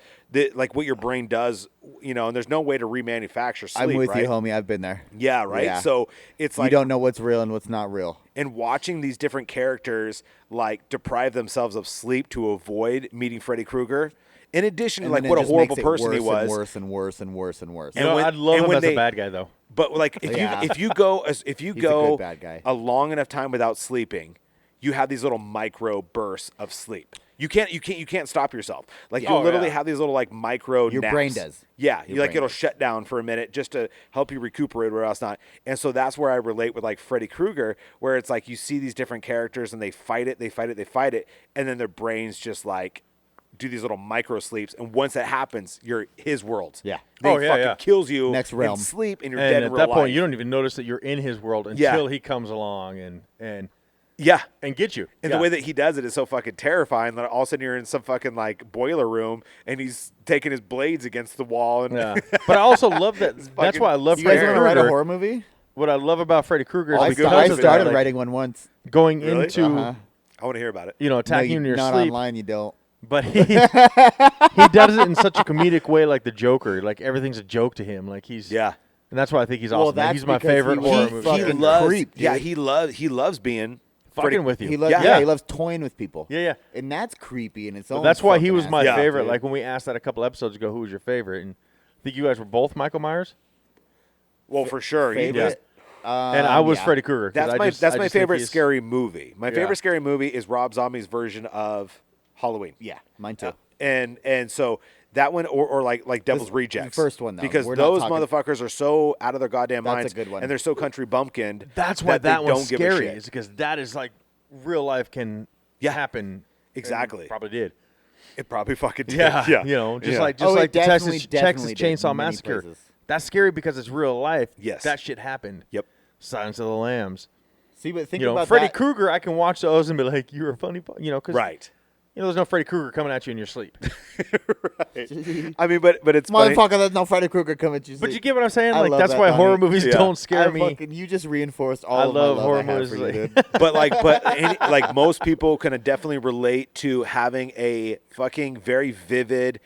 like what your brain does, you know. And there's no way to remanufacture sleep.
I'm with
right?
you, homie. I've been there.
Yeah, right.
Yeah.
So it's
You
like
don't know what's real and what's not real.
and watching these different characters like deprive themselves of sleep to avoid meeting Freddy Krueger. In addition to
And
like
then
what
it
a
just
horrible
makes it
person he
worse
was,
and worse and worse and worse and worse.
You know,
when-
I'd love
and
him
when
as a
they-
bad guy, though.
but like
Yeah.
if you go
a
go
good bad guy.
a long enough time without sleeping, you have these little micro bursts of sleep. You can't stop yourself. Like you
Oh,
literally
yeah.
have these little like micro
Your
naps.
brain does.
Yeah,
Your
you like
brain
it'll
does.
shut down for a minute just to help you recuperate or else not. And so that's where I relate with like Freddy Krueger, where it's like you see these different characters and they fight it, and then their brains just like do these little micro sleeps, and once that happens, you're his world.
Yeah.
They
Oh, yeah,
fucking
yeah.
kills you
Next
in
realm.
sleep, and you're
And
dead in
at
real
that
life.
point, you don't even notice that you're in his world until he comes along and
Yeah.
gets you.
And
Yeah.
the way that he does it is so fucking terrifying that all of a sudden you're in some fucking like boiler room and he's taking his blades against the wall. And
Yeah. But I also love that. That's
fucking
why I love
You guys
Freddy
want to write a
Krueger.
horror movie?
What I love about Freddy Krueger is
All
I
the
because
good
I
ones
of
are
that,
started
like,
writing one once.
going
Really?
into
Uh-huh.
I want to hear about it.
attacking you in your
not
sleep.
online. You don't.
But he does it in such a comedic way, like the Joker. Like everything's a joke to him. Like he's
Yeah.
and that's why I think he's
Well,
awesome. Like,
that's
he's my
because
favorite
he
horror movie.
fucking
character.
loves,
creep, dude.
yeah, he loves being
Fucking with you.
He loves,
yeah.
he loves toying with people.
Yeah.
And that's creepy in its own.
But that's why he
fucking
was my
aspect,
favorite.
dude.
Like when we asked that a couple episodes ago, who was your favorite? And I think you guys were both Michael Myers,
well for sure. He
favorite.
just,
and I was
yeah.
Freddy Krueger. 'cause I
that's
just
my
think
favorite
he's-
scary movie. My
Yeah.
favorite scary movie is Rob Zombie's version of Halloween.
Yeah, mine too.
And so that one or like Devil's
This-
Rejects.
the first one, though.
Because
We're not
those
talking-
motherfuckers are so out of their goddamn
That's a
minds.
good one.
And they're so country bumpkined.
That's why
that they
that one's
don't give a
scary.
shit.
Is because that is like real life can happen.
Exactly.
And probably did.
It probably fucking did.
Yeah,
yeah.
just
Yeah.
like
Oh, it
the
definitely
Texas
did
Chainsaw
in many
Massacre.
places.
That's scary because it's real life.
Yes.
that shit happened.
Yep.
Silence of the Lambs.
See, but think
You know,
about
Freddy
that.
Krueger. I can watch those and be like, "You're a funny," because
Right.
there's no Freddy Krueger coming at you in your sleep.
I mean, but it's funny.
Motherfucker, there's no Freddy Krueger coming to you.
But you get what I'm saying?
I
Like
love
that's
that,
why
Donnie.
horror movies
Yeah.
don't scare me.
You just reinforced all
I
of my
love
love
horror
I have
movies.
for you,
like-
dude.
But most people can definitely relate to having a fucking very vivid,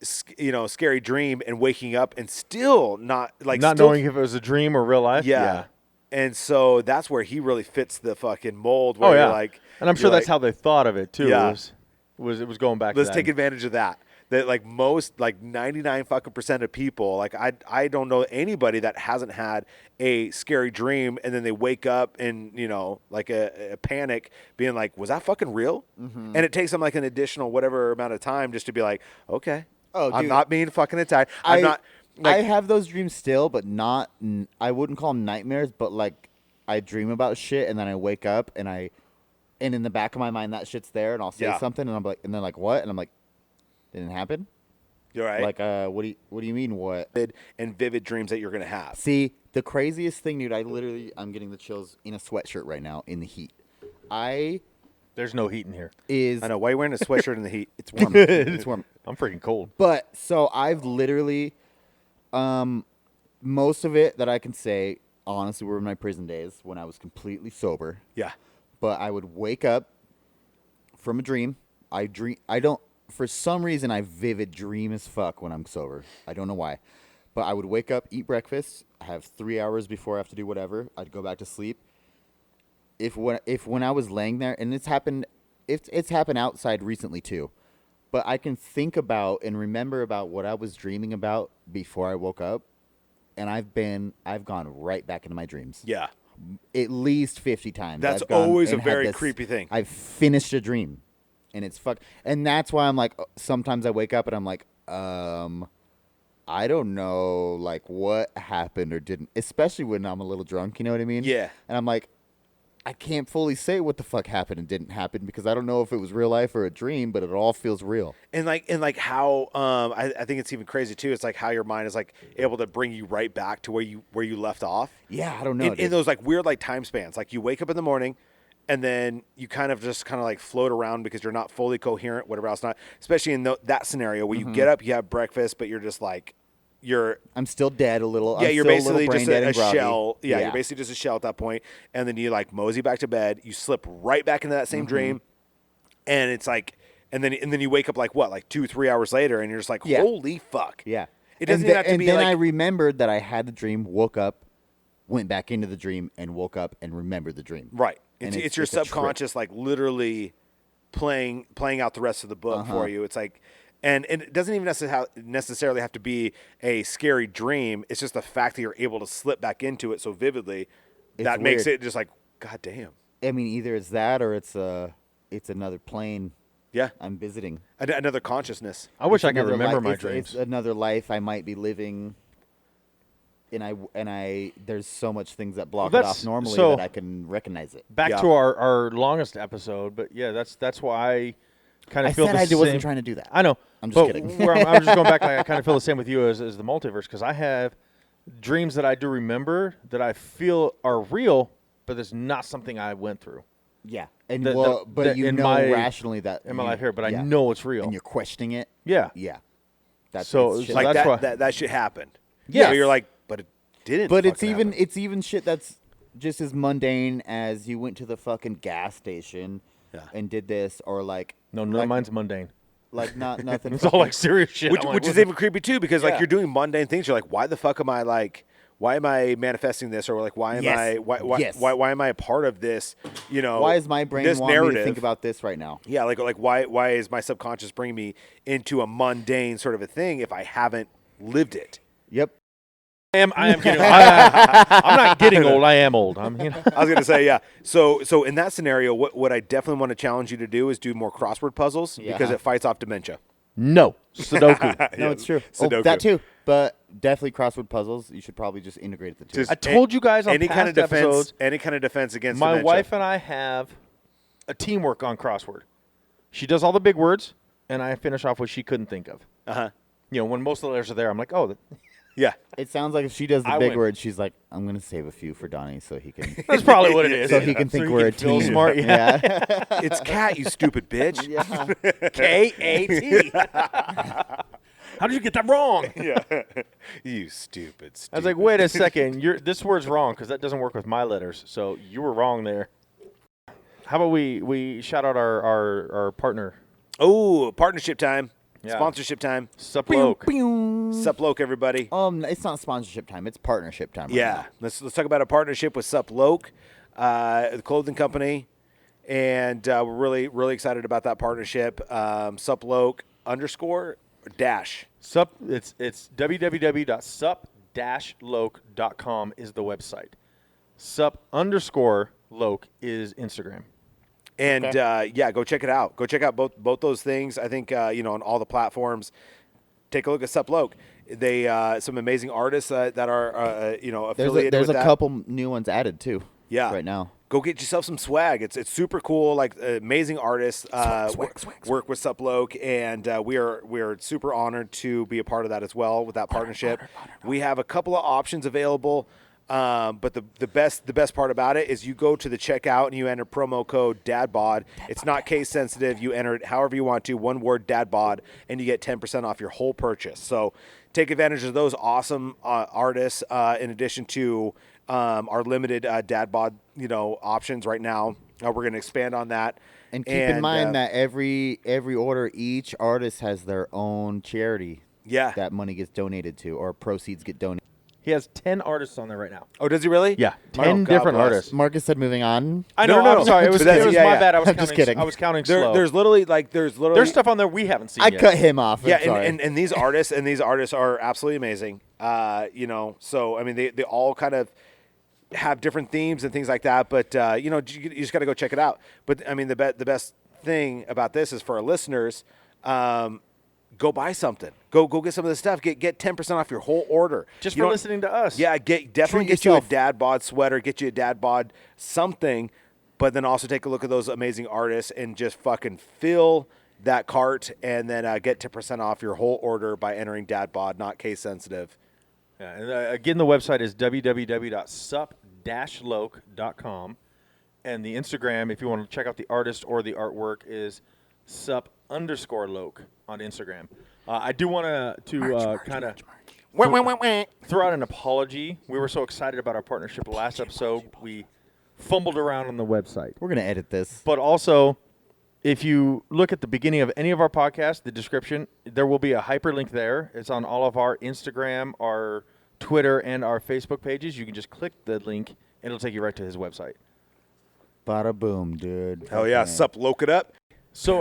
scary dream and waking up and still not
not
still,
knowing if it was a dream or real life.
Yeah. And so that's where he really fits the fucking mold. Where
Oh yeah.
You're like,
and I'm sure
you're
that's
like,
how they thought of it too.
Yeah.
It was going back.
Let's
to
take
that.
advantage of that. That like most 99 fucking percent of people, like I don't know anybody that hasn't had a scary dream and then they wake up in like a panic, being like, was that fucking real?
Mm-hmm.
And it takes them like an additional whatever amount of time just to be like, okay,
Oh,
I'm
dude.
not being fucking attacked. I'm not.
I have those dreams still, but not. I wouldn't call them nightmares, but like I dream about shit, and then I wake up, and in the back of my mind that shit's there, and I'll say
Yeah.
something, and I'm like, and they're like, what? And I'm like, didn't happen.
You're right.
Like, what do you mean what?
And vivid dreams that you're gonna have.
See, the craziest thing, dude. I'm getting the chills in a sweatshirt right now in the heat.
There's no heat in here.
I know. Why are you wearing a sweatshirt in the heat?
It's warm. It's warm.
I'm freaking cold.
But so I've literally, most of it that I can say honestly were in my prison days when I was completely sober.
Yeah.
But I would wake up from a dream. I don't, for some reason, I vivid dream as fuck when I'm sober. I don't know why. But I would wake up, eat breakfast. I have 3 hours before I have to do whatever. I'd go back to sleep. If when I was laying there, and it's happened outside recently too, but I can think about and remember about what I was dreaming about before I woke up, and I've gone right back into my dreams.
Yeah.
At least 50 times.
That's
I've gone
always a
and had
very
this-
creepy thing.
I've finished a dream, and it's and that's why I'm like, sometimes I wake up and I'm like, I don't know, like what happened or didn't, especially when I'm a little drunk. You know what I mean?
Yeah.
And I'm like, I can't fully say what the fuck happened and didn't happen because I don't know if it was real life or a dream, but it all feels real.
And like how I think it's even crazy too. It's like how your mind is like able to bring you right back to where you left off.
Yeah, I don't know.
In
dude.
those like weird like time spans, like you wake up in the morning, and then you kind of like float around because you're not fully coherent, whatever else. Not especially in that scenario where you get up, you have breakfast, but you're just like
I'm still dead a little.
Yeah,
I'm
you're
still a little
basically
brain
just
dead
a
and groggy.
shell. Yeah, you're basically just a shell at that point. And then you like mosey back to bed. You slip right back into that same dream, and it's like, and then you wake up like 2-3 hours later, and you're just like,
Yeah.
holy fuck.
Yeah.
It doesn't
and
even have to
and
be
then
like
I remembered that I had the dream, woke up, went back into the dream, and woke up and remembered the dream.
right.
And
It's your
it's a trick.
subconscious like literally playing out the rest of the book for you. It's like. And it doesn't even necessarily have to be a scary dream. It's just the fact that you're able to slip back into it so vividly that makes
weird.
it just like, God damn.
I mean, either it's that or it's another plane
Yeah.
I'm visiting.
Another consciousness.
I wish
It's
I could
another
remember
life-
my
it's-
dreams.
It's another life I might be living. And I there's so much things that block it off normally
so-
that I can recognize it.
Back
Yeah.
to our longest episode, but yeah, that's why I kind of
I
feel
said
the
I
same.
wasn't trying to do that.
I know.
I'm just
but
kidding.
where I'm just going back. Like I kind of feel the same with you as the multiverse because I have dreams that I do remember that I feel are real, but it's not something I went through
Yeah. And
The-
but
the-
you
in
know
my-
rationally that
in my
you-
life here, but
yeah.
I know it's real.
And you're questioning it.
Yeah.
Yeah. That's
So
it's shit
like
Like
that's why-
that shit happened.
Yes.
So you're like, but it didn't.
But it's
fucking
even
happen.
it's even shit that's just as mundane as you went to the fucking gas station and did this, or like
No, mine's mundane.
like not nothing.
It's all like serious shit.
Which,
I'm like,
which is
what
even creepy too, because like you're doing mundane things. You're like, why the fuck am I like? Why am I manifesting this, or like, why am
Yes.
I? Why,
Yes.
why am I a part of this? You know,
why is my brain
this
wanting
narrative?
me to think about this right now?
Yeah, like why is my subconscious bringing me into a mundane sort of a thing if I haven't lived it?
Yep.
I am getting old. I'm not getting old. I am old.
I was gonna say, yeah. So in that scenario, what I definitely want to challenge you to do is do more crossword puzzles because it fights off dementia.
No. Sudoku.
No, it's true.
Sudoku.
Oh, that too. But definitely crossword puzzles. You should probably just integrate the two.
Just
I told you guys on
any
past
kind of defense,
episodes,
any kind of defense against
my
dementia.
wife and I have a teamwork on crossword. She does all the big words, and I finish off what she couldn't think of. You know, when most of the letters are there, I'm like, oh,
Yeah.
It sounds like if she does the
I
big
win.
words, she's like, I'm going to save a few for Donnie so he can
that's probably what it is.
so he can think we're a
feel
team.
smart. Yeah.
It's cat, you stupid bitch.
Yeah.
K-A-T. How did you get that wrong?
Yeah. You stupid.
I was like, wait a second. This word's wrong because that doesn't work with my letters. So you were wrong there. How about we shout out our partner,
Oh, partnership time.
Yeah.
Sponsorship time.
Suploke.
Suploke, everybody.
It's not sponsorship time. It's partnership time. right
Yeah.
now.
Let's talk about a partnership with Suploke, the clothing company. And we're really, really excited about that partnership. Suploke _dash.
It's www.sup-loke.com is the website. Sup_loke is Instagram.
And go check it out. Go check out both those things. I think on all the platforms. Take a look at Suploke. They some amazing artists that are affiliated
There's
with
a
that.
couple new ones added too.
Yeah.
Right now.
Go get yourself some swag. It's super cool. Like amazing artists work with Suploke, and we are super honored to be a part of that as well with that partnership. We have a couple of options available, but the best part about it is you go to the checkout and you enter promo code DADBOD. It's not case sensitive. You enter it however you want to, one word DADBOD, and you get 10% off your whole purchase. So take advantage of those awesome artists in addition to our limited dad bod, options right now. We're going to expand on that.
And keep in mind that every order, each artist has their own charity.
Yeah.
That money gets donated to, or proceeds get donated.
He has 10 artists on there right now.
Oh, does he really?
Yeah,
Oh,
10
God
different
bless.
artists.
Marcus said moving on.
I know.
No.
I'm sorry. It was,
But that's-
it was
yeah,
my
yeah.
bad. I was
I'm
counting.
just kidding.
I was counting slow.
There's literally
There's stuff on there we haven't seen
I
yet.
cut him off. I'm
yeah,
sorry.
and these artists are absolutely amazing. So I mean they all kind of have different themes and things like that, but you just got to go check it out. But I mean the best thing about this is for our listeners, go buy something. Go get some of this stuff. Get 10% off your whole order.
Just
You
for
don't-
listening to us.
Yeah, definitely
Treat
get you a
yourself.
dad bod sweater, get you a dad bod something, but then also take a look at those amazing artists and just fucking fill that cart and then get 10% off your whole order by entering dad bod, not case sensitive.
Yeah, and again, the website is www.sup-loke.com. And the Instagram, if you want to check out the artist or the artwork, is sup_loke on Instagram. I do want to kind of throw out an apology. We were so excited about our partnership last episode, we fumbled around on the website.
We're going to edit this.
But also, if you look at the beginning of any of our podcasts, the description, there will be a hyperlink there. It's on all of our Instagram, our Twitter, and our Facebook pages. You can just click the link, and it'll take you right to his website.
Bada boom, dude.
Hell yeah, Suploke it up.
So,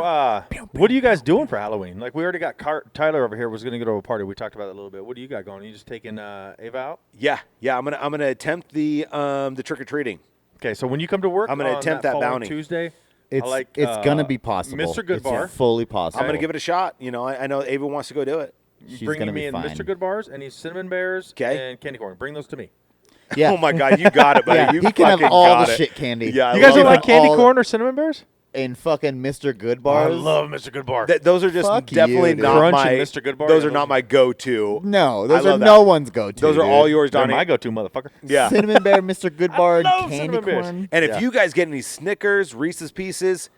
what are you guys doing for Halloween? Like, we already got Tyler over here was going to go to a party. We talked about it a little bit. What do you got going? You just taking Ava out?
Yeah. I'm gonna attempt the trick or treating.
Okay, so when you come to work,
I'm gonna
on
attempt that
following
bounty.
Tuesday.
It's going to be possible.
Mr. Goodbar.
It's fully possible.
I'm gonna give it a shot. I know Ava wants to go do it.
She's
Bringing
gonna
me
be
in
fine.
Mr. Goodbars, any cinnamon bears,
'Kay.
and candy corn. Bring those to me.
Yeah.
Oh my God, you got it, buddy.
Yeah,
You
he can have
fucking
all
got
the
it.
shit candy.
Yeah,
You guys
love
don't
that.
like candy
all-
corn or cinnamon bears?
And fucking Mr. Goodbars.
I love Mr. Goodbar.
Those are just
Fuck
definitely
you, dude.
not
Crunch
my.
and Mr. Goodbar,
Those
yeah,
are not
those-
my go-to.
No,
I
those are
love
no
that.
one's go-to.
Those are
dude.
all yours,
They're
Donnie.
my go-to, motherfucker.
Yeah.
Cinnamon Bear, Mr. Goodbar,
love
and candy
cinnamon bears.
corn.
And if
Yeah.
you guys get any Snickers, Reese's Pieces,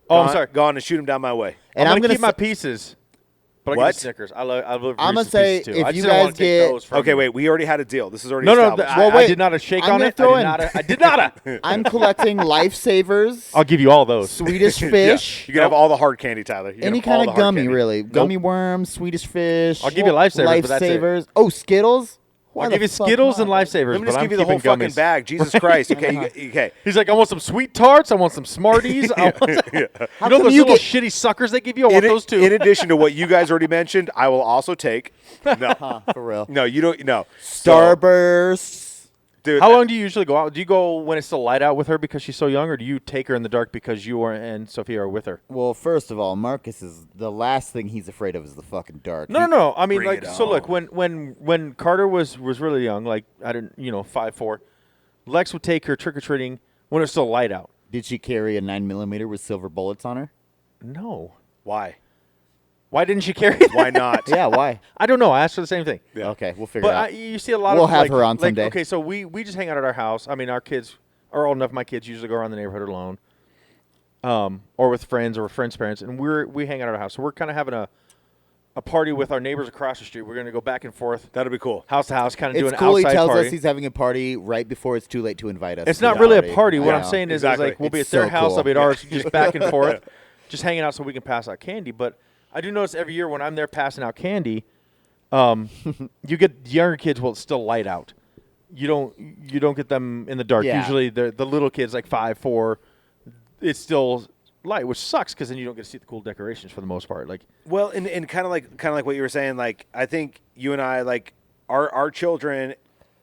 Oh, I'm
go on-
sorry.
Go on and shoot them down my way.
And I'm
gonna
going to keep my
s-
pieces, but But I
What?
give you Snickers. I love
I'ma
Reese's
say,
Pieces, too.
if
I
you
just didn't wanna
guys
take
get-
those from
Okay,
you.
wait. We already had a deal. This is already
No,
established.
Well,
I
wait.
did not a shake
I'm
on
gonna
it.
throw
I did not.
I'm collecting lifesavers,
I'll give you all those.
Swedish
Yeah.
fish,
You can have all the hard candy, Tyler. You can
any
have all
kind
the
of
hard
gummy,
candy.
really. Gummy worms, Swedish fish.
I'll give you lifesavers, but that's it.
Lifesavers. Oh, Skittles. Why
I'll
the
give you
fuck
Skittles
not,
and
bro?
lifesavers.
Let me
but
just
I'm
give you the whole
keeping
fucking
gummies.
bag. Jesus Christ. Okay.
He's like, I want some sweet tarts. I want some Smarties. I want
How
you know
come
those
you
little
get-
shitty suckers they give you? I want those too.
In addition to what you guys already mentioned, I will also take. No,
Huh, for real.
no, you don't. No,
Starbursts.
dude.
How long do you usually go out? Do you go when it's still light out with her because she's so young, or do you take her in the dark because you and Sophia are with her?
Well, first of all, Marcus is the last thing he's afraid of is the fucking dark.
No. I mean,
Bring
like,
it
so look,
on.
when Carter was really young, like I didn't, 5'4", Lex would take her trick or treating when it was still light out.
Did she carry a 9mm with silver bullets on her?
No.
Why?
Why didn't she carry that?
Why not?
Yeah, why?
I don't know. I asked her the same thing.
Yeah.
Okay, we'll figure it
But
out.
you see a lot
We'll
of
have
like,
her on
like,
someday.
Okay, so we just hang out at our house. I mean, our kids are old enough. My kids usually go around the neighborhood alone, or with friends or with friends' parents, and we hang out at our house. So we're kind of having a party with our neighbors across the street. We're going to go back and forth,
That'll be cool.
house to house, kind of do
It's
an
cool. He
outside
tells
party.
us he's having a party right before it's too late to invite us.
It's
to
not
the
really a party. What
I
I'm
know.
saying is
Exactly.
like we'll be
It's
at their
so
house,
cool.
they'll be at ours, just back and forth, just hanging out so we can pass out candy. But I do notice every year when I'm there passing out candy, you get younger kids. Well, it's still light out. You don't get them in the dark.
Yeah.
Usually the little kids like 5, 4. It's still light, which sucks because then you don't get to see the cool decorations for the most part. Like
Well, and kind of like what you were saying. Like I think you and I, like our children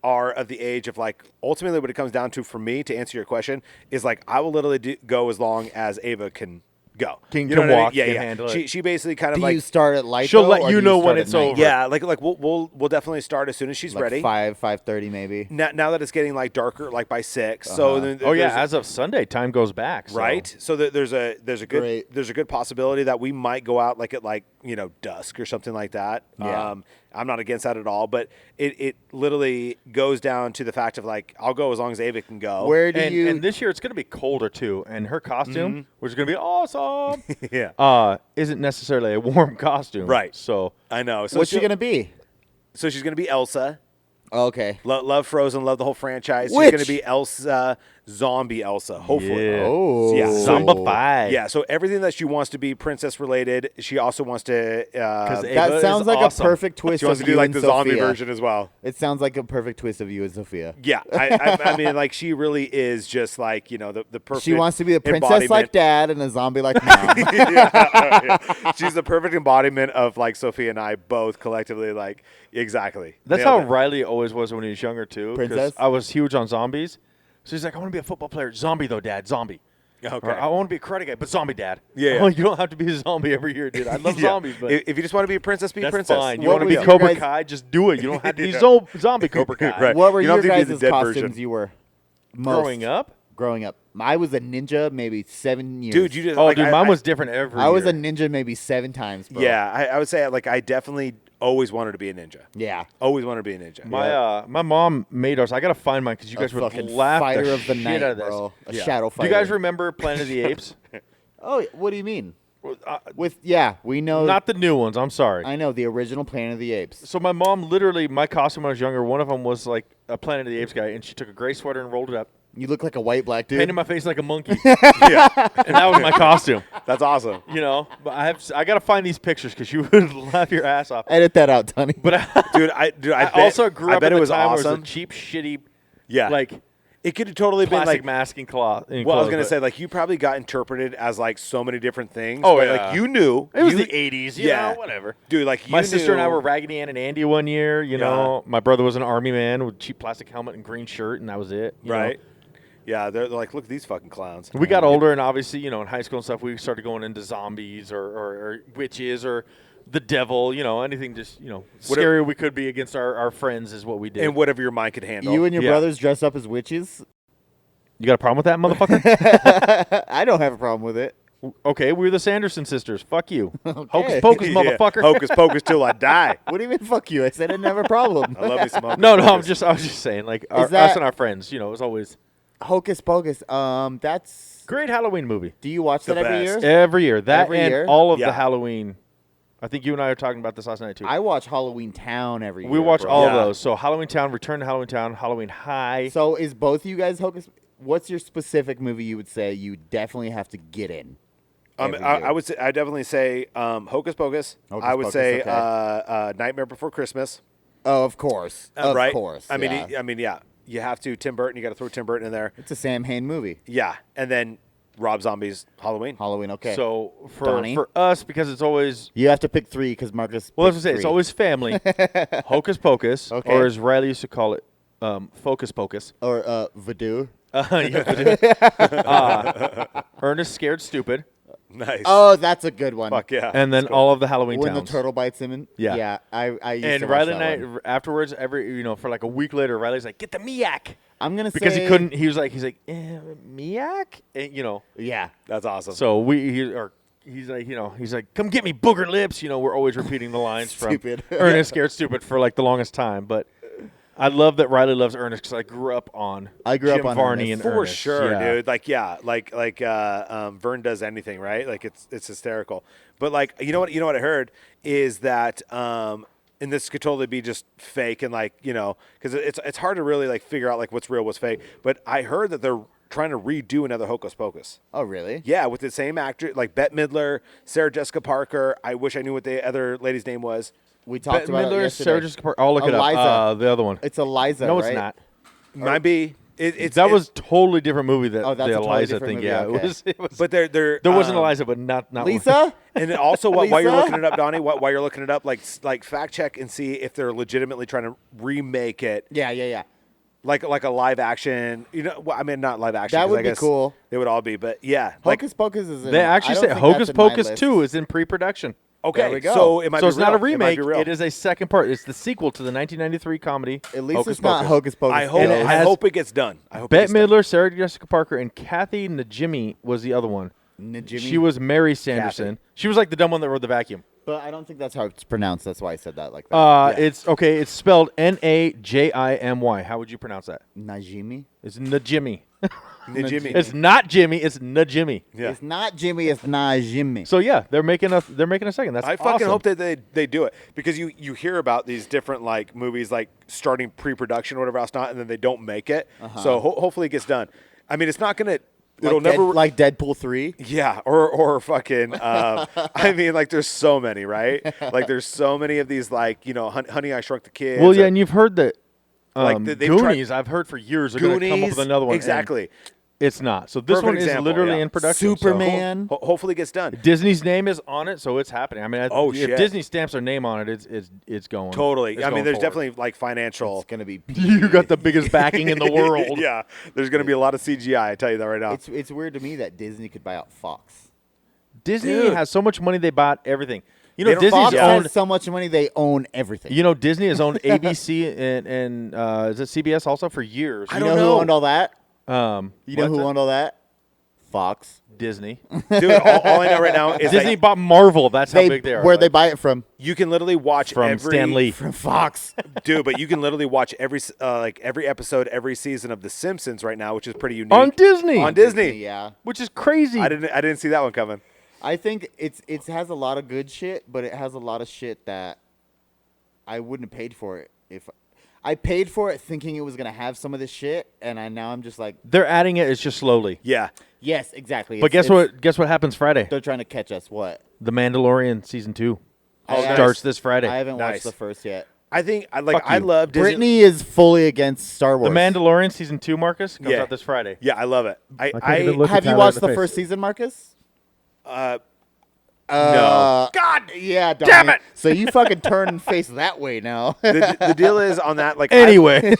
are of the age of, like, ultimately what it comes down to for me, to answer your question, is like I will literally go as long as Ava can go.
Can
You know what I mean?
walk,
Yeah,
can
yeah.
handle it.
She basically kind of
Do
like
you start at light?
She'll
though,
let
or
you
do
know
start
when
at
it's
night?
over.
yeah, like we'll definitely start as soon as she's
Like
ready.
5:30 maybe.
Now that it's getting like darker, like by 6. So then
oh yeah,
there's-
as of Sunday, time goes back. So.
right. So there's a
Great.
good possibility that we might go out like at dusk or something like that.
Yeah.
I'm not against that at all, but it literally goes down to the fact of like I'll go as long as Ava can go.
Where do
And,
you?
and this year it's going to be colder too, and her costume, which is going to be awesome,
Yeah.
isn't necessarily a warm costume.
Right.
So
I know. So
What's she
she'll-
gonna be?
So she's gonna be Elsa.
Okay.
Love Frozen. Love the whole franchise.
Which?
She's gonna be Elsa, zombie Elsa. Hopefully.
Yeah.
Oh.
Yeah.
Zombified.
Yeah, so everything that she wants to be princess related, she also wants to.
Ava
That
is
sounds like
awesome.
a perfect twist
she wants
of
to do
you
like
and
the zombie
Sophia.
version as well.
It sounds like a perfect twist of you and Sophia.
Yeah, I mean, like she really is just like the perfect.
She wants to be the princess
embodiment.
like dad and a zombie like mom.
Yeah. She's the perfect embodiment of like Sophia and I both collectively. Like exactly.
That's
Nailed
how
it.
Riley always was when he was younger too. 'cause
Princess?
I was huge on zombies, so he's like, I want to be a football player. Zombie though, Dad. Zombie.
Okay.
Or, I want to be a karate guy, but zombie, Dad.
Yeah,
I'm
yeah.
like, you don't have to be a zombie every year, dude. I love
Yeah.
zombies, but
If you just want to be a princess, be a
that's
princess.
fine. You
What
want to
was
be
your
Cobra
guys-
Kai? Just do it. You don't have to be
Yeah.
zombie Cobra Kai.
Right.
What were
You don't
your
have to be
guys'
the dead
costumes
version.
you were? Most
Growing up,
Growing up. I was a ninja maybe 7 years.
Dude, you just
oh,
like,
dude, mine was different every
I was
year.
a ninja maybe 7 times, bro.
Yeah, I would say like I definitely always wanted to be a ninja.
Yeah.
Always wanted to be a ninja.
My mom made us. I gotta find mine because you guys
a
would
fucking
laugh
fighter
the
of the
shit
night,
out of this.
bro. A
Yeah.
shadow
Do
fighter.
you guys remember Planet of the Apes?
Oh, what do you mean?
Uh,
We know.
Not the new ones. I'm sorry.
I know the original Planet of the Apes.
So my mom literally, my costume when I was younger, one of them was like a Planet of the Apes guy, and she took a gray sweater and rolled it up,
You look like a white black dude.
painted my face like a monkey,
Yeah,
and that was my costume.
that's awesome.
You know, but I gotta find these pictures because you would laugh your ass off.
Edit that out, Donny.
But
I
I
bet,
also grew
I
up
bet
in
it
the
was
time where it
awesome.
was a cheap, shitty,
Yeah,
like
it could have totally been
plastic
like.
masking cloth.
Well, I was gonna say like you probably got interpreted as like so many different things.
Oh,
but,
yeah.
like you knew
it was
you-
the '80s. You
yeah.
know, whatever.
dude. Like
My
you
sister and I
knew-
were Raggedy Ann and Andy one year. You know, my brother was an army man with cheap plastic helmet and green shirt, and that was it. you know.
right. Yeah, they're like, look at these fucking clowns.
We got older, and obviously, you know, in high school and stuff, we started going into zombies or witches or the devil. You know, anything just scary we could be against our friends is what we did.
and whatever your mind could handle.
You and your
Yeah.
brothers dress up as witches?
You got a problem with that, motherfucker?
I don't have a problem with it.
Okay, we're the Sanderson sisters. Fuck you.
Okay.
Hocus pocus,
Yeah.
motherfucker.
Hocus pocus till I die.
What do you mean, fuck you? I said I didn't have a problem.
I love me some hocus
No, I
pocus.
was just saying, like
Is
us and our friends. You know, it was always
Hocus Pocus. That's.
great Halloween movie
Do you watch
The
that every
best.
year?
every year. That
Every
and
year?
all of
Yeah.
the Halloween I think you and I are talking about this last night too.
I watch Halloween Town every year.
We watch
bro.
all of
Yeah.
those. So Halloween Town, Return to Halloween Town, Halloween High.
So is both of you guys Hocus? What's your specific movie you would say you definitely have to get in? every
I
year?
would say I definitely say Hocus Pocus.
Hocus
I would
Pocus,
say
okay.
Nightmare Before Christmas.
Oh, of course. Of
right?
course.
I mean,
yeah.
yeah. You have to Tim Burton. You got to throw Tim Burton in there.
It's a Samhain movie.
Yeah, and then Rob Zombie's Halloween.
Halloween, okay.
So
Donnie?
for us, because it's always
you have to pick 3 because Marcus.
well, let's
picked
just say
3.
it's always family. Hocus Pocus,
Okay.
or as Riley used to call it, Focus Pocus.
Or Voodoo.
Ernest Scared Stupid,
Nice.
Oh, that's a good one.
Fuck yeah.
and then all of the Halloween
When
towns.
the turtle bites him in.
Yeah.
Yeah. I used
And
to watch
Riley
that
and I
one.
afterwards, for like a week later, Riley's like, "Get the Miak,"
I'm gonna
because
say
he couldn't. He's like, Miak, and,
Yeah.
That's awesome.
So he's like, "Come get me, booger lips." We're always repeating the lines from
Stupid.
Ernest Scared Stupid for like the longest time. But I love that Riley loves Ernest because I grew up on Jim
on
Varney
Ernest.
and
For
Ernest.
sure,
Yeah.
dude. Like Vern does anything, right? Like it's hysterical. But like you know what I heard is that and this could totally be just fake and because it's hard to really like figure out like what's real, what's fake. But I heard that they're trying to redo another Hocus Pocus.
Oh, really?
Yeah, with the same actor, like Bette Midler, Sarah Jessica Parker. I wish I knew what the other lady's name was.
We talked
Bette
about it
Midler,
yesterday.
Sarah Jessica Parker. I'll look it
Eliza.
up. The other one.
It's Eliza,
No,
right?
it's not.
Might be. It's
That was totally different movie. That
Oh, that's
the
a totally
Eliza
different
thing.
movie,
Yeah,
okay.
it was.
But they're
there wasn't Eliza, but not
Lisa?
And then also, while you're
Lisa?
looking it up, Donnie, while you're looking it up, like fact check and see if they're legitimately trying to remake it,
Yeah.
like a live action. Not live action.
That
'cause
would
I
be
guess
cool.
They would all be, but yeah,
Hocus Pocus is in
They
I
actually
don't
say
think
Hocus
that's in my
Pocus
list.
2 is in pre-production.
okay.
There we go.
So it might
So
be
it's not a
real. It might
remake.
be real.
It is a second part. It's the sequel to the 1993 comedy.
At least
Hocus
it's not
Pocus.
Hocus Pocus.
I hope.
And it
I
has
hope it gets done. I hope. it
Bette
gets done.
Midler, Sarah Jessica Parker, and Kathy Najimy was the other one.
Najimy?
She was Mary Sanderson.
Kathy.
She was like the dumb one that rode the vacuum.
But I don't think that's how it's pronounced. That's why I said that like that.
It's okay. It's spelled Najimy. How would you pronounce that?
Najimy?
It's Najimy.
Najimy.
It's not Jimmy. It's Najimy.
Yeah.
It's not Jimmy. It's Najimy.
So yeah, they're making a second. That's
I fucking
awesome.
hope that they do it because you hear about these different like movies like starting pre-production or whatever else not, and then they don't make it. So hopefully it gets done. I mean, it's not gonna. It'll never
like Deadpool 3.
Yeah, or fucking. I mean, like there's so many, right? Like there's so many of these, like Honey, I Shrunk the Kids.
Well, yeah,
or-
and you've heard that.
Like, they've tried-
Goonies, I've heard for years are going to come up with another one. and
Exactly.
It's not. So this
Perfect
one is
example,
literally
yeah.
in production.
Superman.
Hopefully it gets done.
So Disney's name is on it, so it's happening. I mean,
Oh,
if
shit.
Disney stamps their name on it, it's going.
Totally.
It's
I mean,
going
there's
forward.
definitely like financial.
It's gonna be.
You got the biggest backing in the world.
Yeah, there's going to be a lot of CGI. I tell you that right now.
It's weird to me that Disney could buy out Fox.
Disney
Dude.
has so much money they bought everything.
They don't-
Disney's
Fox
owned.
has so much money they own everything.
Disney has owned ABC and is it CBS also for years?
I
You
don't
know
know.
who owned all that? You know
what's
who
that?
owned all that? Fox.
Disney.
Dude, all I know right now is
Disney
that
bought Marvel. That's how big they are.
Where'd they
Like,
buy it from?
you can literally watch
from
every
Stan Lee.
From Fox.
Dude, but you can literally watch every episode, every season of The Simpsons right now, which is pretty unique.
On Disney.
On Disney.
Yeah.
Which is crazy.
I didn't see that one coming.
I think it has a lot of good shit, but it has a lot of shit that I wouldn't have paid for it if I paid for it thinking it was gonna have some of this shit, and now I'm just like,
They're adding it. It's just slowly.
Yeah.
yes, exactly.
But guess what? Guess what happens Friday?
They're trying to catch us. What?
The Mandalorian season 2
nice.
starts this Friday.
I haven't
Nice.
watched the first yet.
I think
Fuck
I
you.
love Disney.
Brittany is fully against Star
The
Wars.
Mandalorian season 2, Marcus, comes
Yeah.
out this Friday.
Yeah, I love it.
can't even look
Have
at
you
Tyler
watched
in
the
the
first
face.
season, Marcus?
no.
God, yeah,
Damn
Donnie.
it.
So you fucking turn and face that way now.
The deal is on that like
Anyway,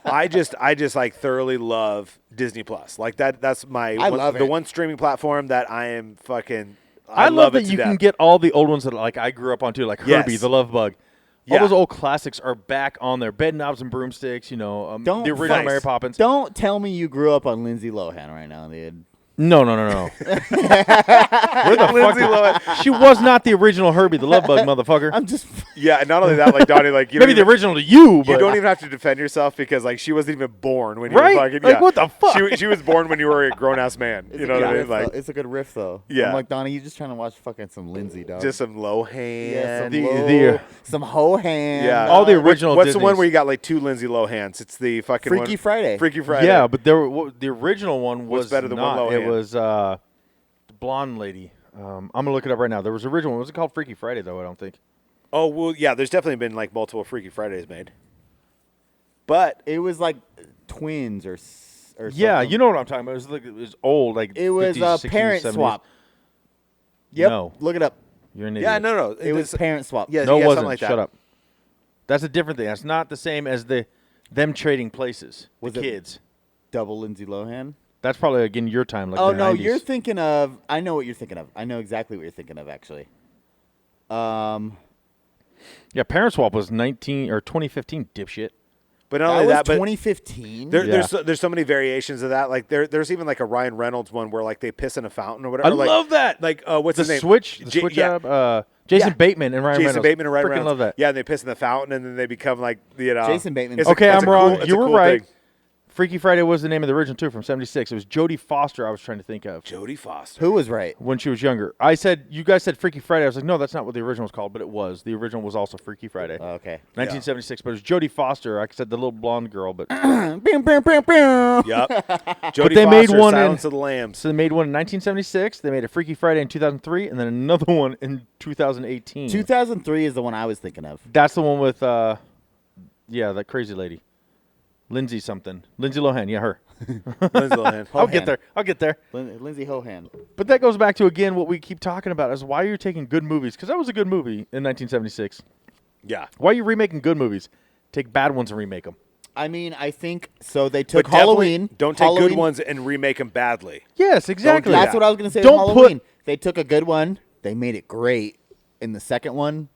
I just like thoroughly love Disney Plus. Like that's my
love
the
it.
one streaming platform that I am fucking
I love
it
that
to
you can
death.
get all the old ones that like I grew up on too, like
Yes.
Herbie, the Love Bug.
Yeah.
All those old classics are back on there. Bed Knobs and Broomsticks,
Don't
the original
Nice.
Mary Poppins.
Don't tell me you grew up on Lindsay Lohan right now, dude.
No. Where the fuck? She was not the original Herbie the Love Bug, motherfucker.
I'm just.
Yeah, and not only that, like Donnie, like you
Maybe the original to you, but
You don't even have to defend yourself because like she wasn't even born when you
Right?
were fucking.
Like,
Yeah.
what the fuck?
She was born when you were a grown ass man.
It's
You
a
know
good
what I mean?
riff,
Like
though. It's a good riff though.
Yeah.
I'm like, Donnie, you just trying to watch fucking some Lindsay, dog.
just some Lohan.
yeah,
The-
some Hohan.
Yeah.
All the original
What's the one
Disneys.
where you got like two Lindsay Lohans? It's the fucking
Freaky
one.
Friday.
Freaky Friday.
Yeah, but the original one
What's
was
better than
not.
one
It
Lohan?
was the blonde lady. I'm gonna look it up right now. There was an original one. Was it called Freaky Friday though? I don't think.
Oh well, yeah. There's definitely been like multiple Freaky Fridays made. But
It was like twins or
Yeah,
something.
you know what I'm talking about. It was old, like
It was
50s,
a
60s,
parent
70s.
swap. Yep.
No.
Look it up.
You're an idiot.
yeah, no.
It was parent swap.
Yeah,
No, it
yeah,
wasn't.
something like that.
Shut up. That's a different thing. That's not the same as them trading places.
Was
the
it-
kids.
Double Lindsay Lohan.
That's probably again your time. Like
Oh
the
no,
90s.
you're thinking of. I know what you're thinking of. I know exactly what you're thinking of. Actually.
Yeah, Parent Swap was 2015. Dipshit.
But not
That
only
was
that, but
2015.
there's so many variations of that. Like there's even like a Ryan Reynolds one where like they piss in a fountain or whatever.
I
like,
love that.
Like what's
The
his name?
switch. The
J-
switch
yeah.
up. Jason
Yeah.
Bateman and Ryan
Jason
Reynolds.
Bateman and Ryan
Freaking
Reynolds.
love that.
Yeah, and they piss in the fountain and then they become like
Jason Bateman.
it's a-
Okay,
it's
I'm
a
wrong.
cool- it's
You
a
were
cool
right.
thing.
Freaky Friday was the name of the original too, from '76. It was Jodie Foster. I was trying to think of
Jodie Foster.
Who was right?
when she was younger. You guys said Freaky Friday. I was like, no, that's not what the original was called, but it was. The original was also Freaky Friday.
Oh, okay.
1976, but it was Jodie Foster. I said the little blonde girl, but
Pew, pew, pew, pew.
Yep. Jodie
they made
Foster,
one in-
Silence of the Lambs.
so they made one in 1976. They made a Freaky Friday in 2003, and then another one in 2018.
2003 is the one I was thinking of.
That's the one with, that crazy lady, Lindsay something, Lindsay Lohan. Yeah, her.
Lindsay Lohan.
I'll
Hohan.
get there.
Lindsay Hohan.
But that goes back to again what we keep talking about is why you're taking good movies, because that was a good movie in 1976.
Yeah.
Why are you remaking good movies? Take bad ones and remake them.
I mean, I think so. They took
But definitely
Halloween.
Don't take
Halloween,
good ones and remake them badly.
Yes, exactly.
do
That's
that.
what I was going to say.
Don't
with Halloween. They took a good one. They made it great. In the second one,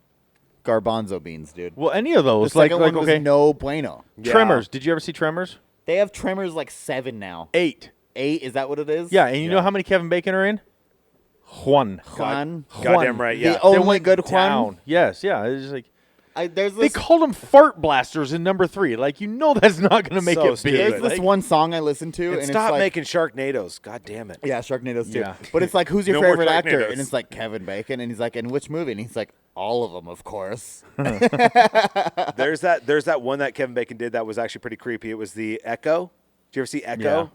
garbanzo beans, dude.
Well, any of
The
those,
second
like
one was
okay,
no bueno.
Yeah.
Tremors. Did you ever see Tremors?
They have Tremors like 7 now.
8.
8, is that what it is?
Yeah, and you know how many Kevin Bacon are in? Juan.
Juan.
Goddamn right, yeah.
The only
They went
good Juan.
down. Yes, yeah. It's just like
There's
they
this,
called them fart blasters in number 3. Like that's not going to make
So
it big.
stupid.
there's this
Like,
one song I listen to,
And
and
stop
it's like,
making Sharknadoes. God damn it.
yeah, Sharknadoes too.
Yeah.
But it's like, who's your
No more
favorite actor?
Sharknadoes.
And it's like Kevin Bacon, and he's like, in which movie? And he's like, all of them, of course.
There's that one that Kevin Bacon did that was actually pretty creepy. It was the Echo. Did you ever see Echo?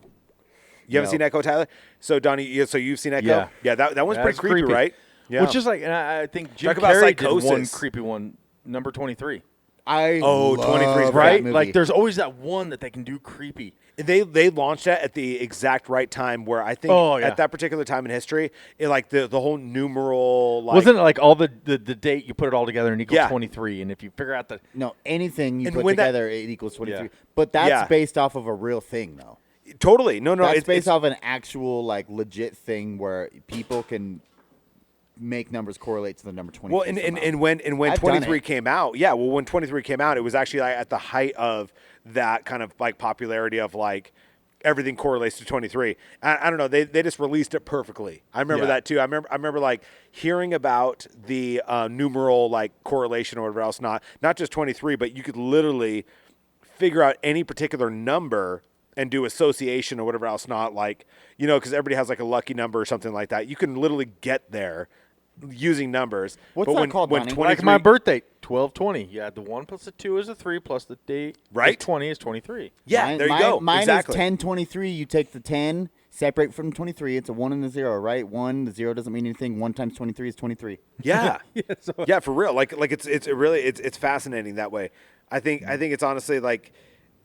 You haven't
No.
seen Echo, Tyler? So Donnie, so you've seen Echo?
Yeah.
Yeah, that one's
That's
pretty creepy, right? Yeah.
Which is like, and I think Jim
Talk about
Carrey did one
psychosis.
creepy one, number 23.
I
Oh,
love
23 's
that
Right?
movie.
Like there's always that one that they can do creepy.
They launched that at the exact right time where I think
Oh, yeah.
at that particular time in history, it like the whole numeral like
Wasn't it like all the date you put it all together and equals
Yeah.
23, and if you figure out the
No, anything you
And
put
when that-
together, it equals 23.
Yeah.
But that's
Yeah.
based off of a real thing, though.
totally no
That's
it's
based off an actual, like, legit thing where people can make numbers correlate to the number 23.
well, and when
I've done
23
it.
came out, yeah. Well, when 23 came out, it was actually like at the height of that kind of like popularity of like everything correlates to 23. I don't know. They just released it perfectly. I remember
Yeah.
that too. I remember like hearing about the numeral like correlation or whatever else. Not just 23, but you could literally figure out any particular number and do association or whatever else. Not like because everybody has like a lucky number or something like that. You can literally get there using numbers.
What's
but
that
when,
called,
when
Donnie?
23,
like my birthday, 12/20. Yeah, the 1 plus the 2 is a 3 plus the date
Right.
is 20 is 23.
Yeah,
Mine-
there you
mine-
go.
Mine
exactly.
is 1023. You take the 10, separate from 23. It's a 1 and a 0, right? 1, the 0 doesn't mean anything. 1 times 23 is 23.
Yeah.
so-
Yeah, for real. Like it's really it's fascinating that way. I think it's honestly like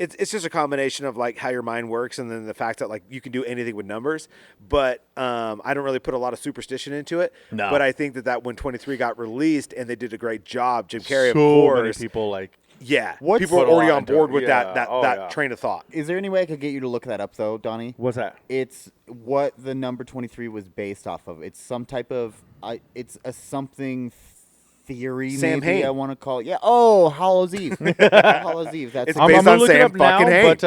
it's just a combination of like how your mind works and then the fact that like you can do anything with numbers. But I don't really put a lot of superstition into it.
No.
But I think that when 23 got released and they did a great job, Jim Carrey,
so
of course,
many people like
yeah,
What's-
people are
Put a
already
lot
on
into
board
it.
with
Yeah.
that
Oh,
that
yeah.
train of thought.
Is there any way I could get you to look that up, though, Donnie?
what's that?
It's what the number 23 was based off of. It's some type of, it's a something theory, maybe
Samhain.
I want to call it. Yeah. Oh, Hallows Eve. Hallows Eve. That's
It's
I'm
based
gonna
on
look it
Sam
up now,
fucking Hain.
but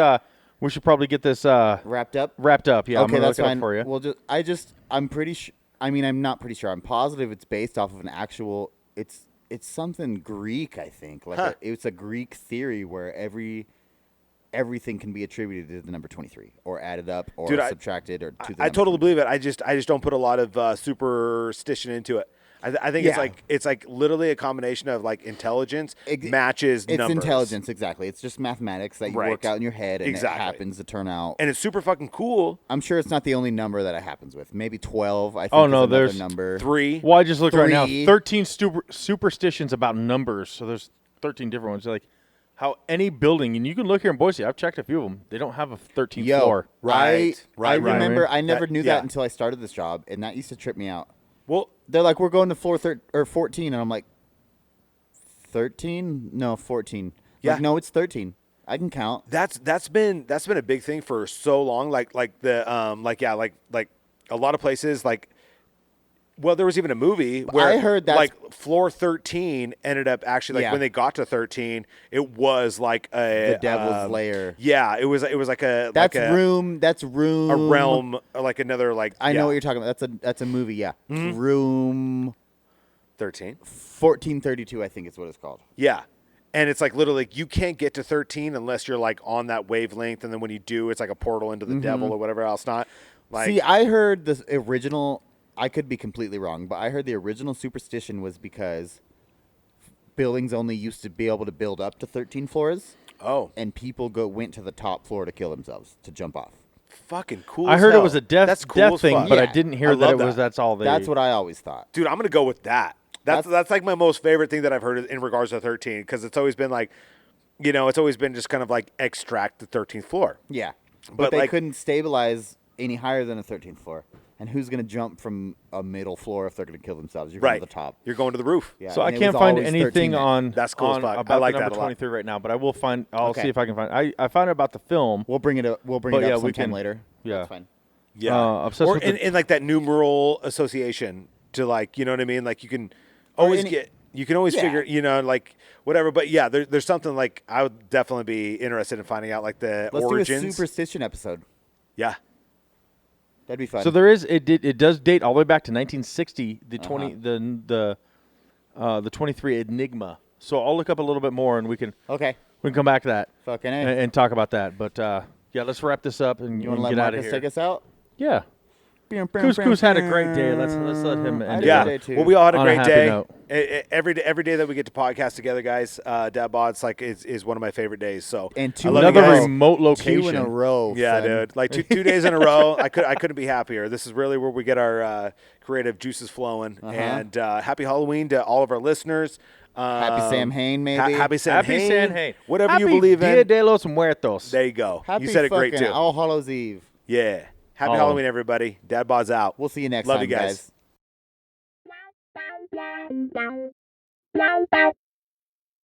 we should probably get this
Wrapped up.
Yeah, I'm
Okay,
gonna
that's
look it
fine.
up for you.
Well, I'm pretty sure. I mean, I'm not pretty sure. I'm positive it's based off of an actual. It's something Greek, I think. Like it's a Greek theory where everything can be attributed to the number 23, or added up, or subtracted, or to the.
I totally believe it. I just don't put a lot of superstition into it. I think it's like literally a combination of like intelligence matches
it's
numbers.
Intelligence, exactly. It's just mathematics that you work out in your head, and it happens to turn out.
And it's super fucking cool.
I'm sure it's not the only number that it happens with. Maybe 12. I think.
Oh, no,
is another
there's
number.
3.
Well, I just looked right now.
3.
13 superstitions about numbers. So there's 13 different ones. Like how any building, and you can look here in Boise. I've checked a few of them. They don't have a 13th floor.
Right. I remember.
Right.
I never knew that until I started this job, and that used to trip me out.
Well,
they're like, we're going to floor 14, and I'm like, 13? No, 14.
Yeah.
Like, no, it's 13. I can count.
that's been a big thing for so long. Like a lot of places like. Well, there was even a movie where
I heard that
like floor 13 ended up actually like when they got to 13, it was like the
devil's lair.
Yeah, it was like a
That's
like a,
room. That's room.
a realm, like another like.
I know what you're talking about. That's a movie. Yeah, room
13.
1432. I think is what it's called.
Yeah. And it's like literally you can't get to 13 unless you're like on that wavelength, and then when you do, it's like a portal into the devil or whatever else. Not like.
See, I heard the original. I could be completely wrong, but I heard the original superstition was because buildings only used to be able to build up to 13 floors.
Oh.
And people went to the top floor to kill themselves, to jump off.
Fucking cool.
I heard it was a death
cool
thing, but I didn't hear that it was.
that.
That's all they.
That's what I always thought.
Dude, I'm gonna go with that. That's like my most favorite thing that I've heard in regards to 13, because it's always been like, it's always been just kind of like extract the 13th floor.
Yeah,
But
but they
like-
couldn't stabilize any higher than a 13th floor. And who's going to jump from a middle floor if they're going to kill themselves? You're going to the top.
You're going to the roof.
Yeah,
So I
and it
can't
was
find
always
anything
13.
on
That's cool as
on
fuck. I
about
like
the
that
number
a lot.
23 right now, but I will find. I'll
Okay.
see if I can find. I found out about the film.
We'll bring it up. We'll bring
But
it
yeah,
up
we
sometime
can-
later.
yeah.
That's fine.
Yeah.
Obsessed
or
with
in like that numeral association to like, you know what I mean? Like you can always you can always figure, like whatever. But yeah, there's something like I would definitely be interested in finding out like the
Let's
origins.
do a superstition episode.
Yeah.
That'd be fun.
So there is. It does date all the way back to 1960. The 23 Enigma. So I'll look up a little bit more, and we can come back to that.
Fucking A.
and talk about that. But yeah, let's wrap this up and
You want to let
get out of
Marcus
here.
take us out?
Yeah. Coos had a great day. Let's let him end it.
Yeah.
day too.
Well, we all had a
On a
great
happy
day.
note.
Every day that we get to podcast together, guys, Dad Bods like is one of my favorite days. So
And
I love you
Another
guys.
remote location.
2 in a row.
Yeah,
son.
dude. Like two days in a row. I couldn't be happier. This is really where we get our creative juices flowing. And happy Halloween to all of our listeners.
Happy Samhain, maybe.
Happy Samhain.
Happy Samhain.
Whatever
Happy
you believe in.
Dia de los Muertos.
There you go.
Happy
You said it great
fucking
too.
All Hallows Eve.
Yeah. Happy
Oh.
Halloween, everybody. Dad Bods out.
We'll see you next
Love
time,
you guys.
guys.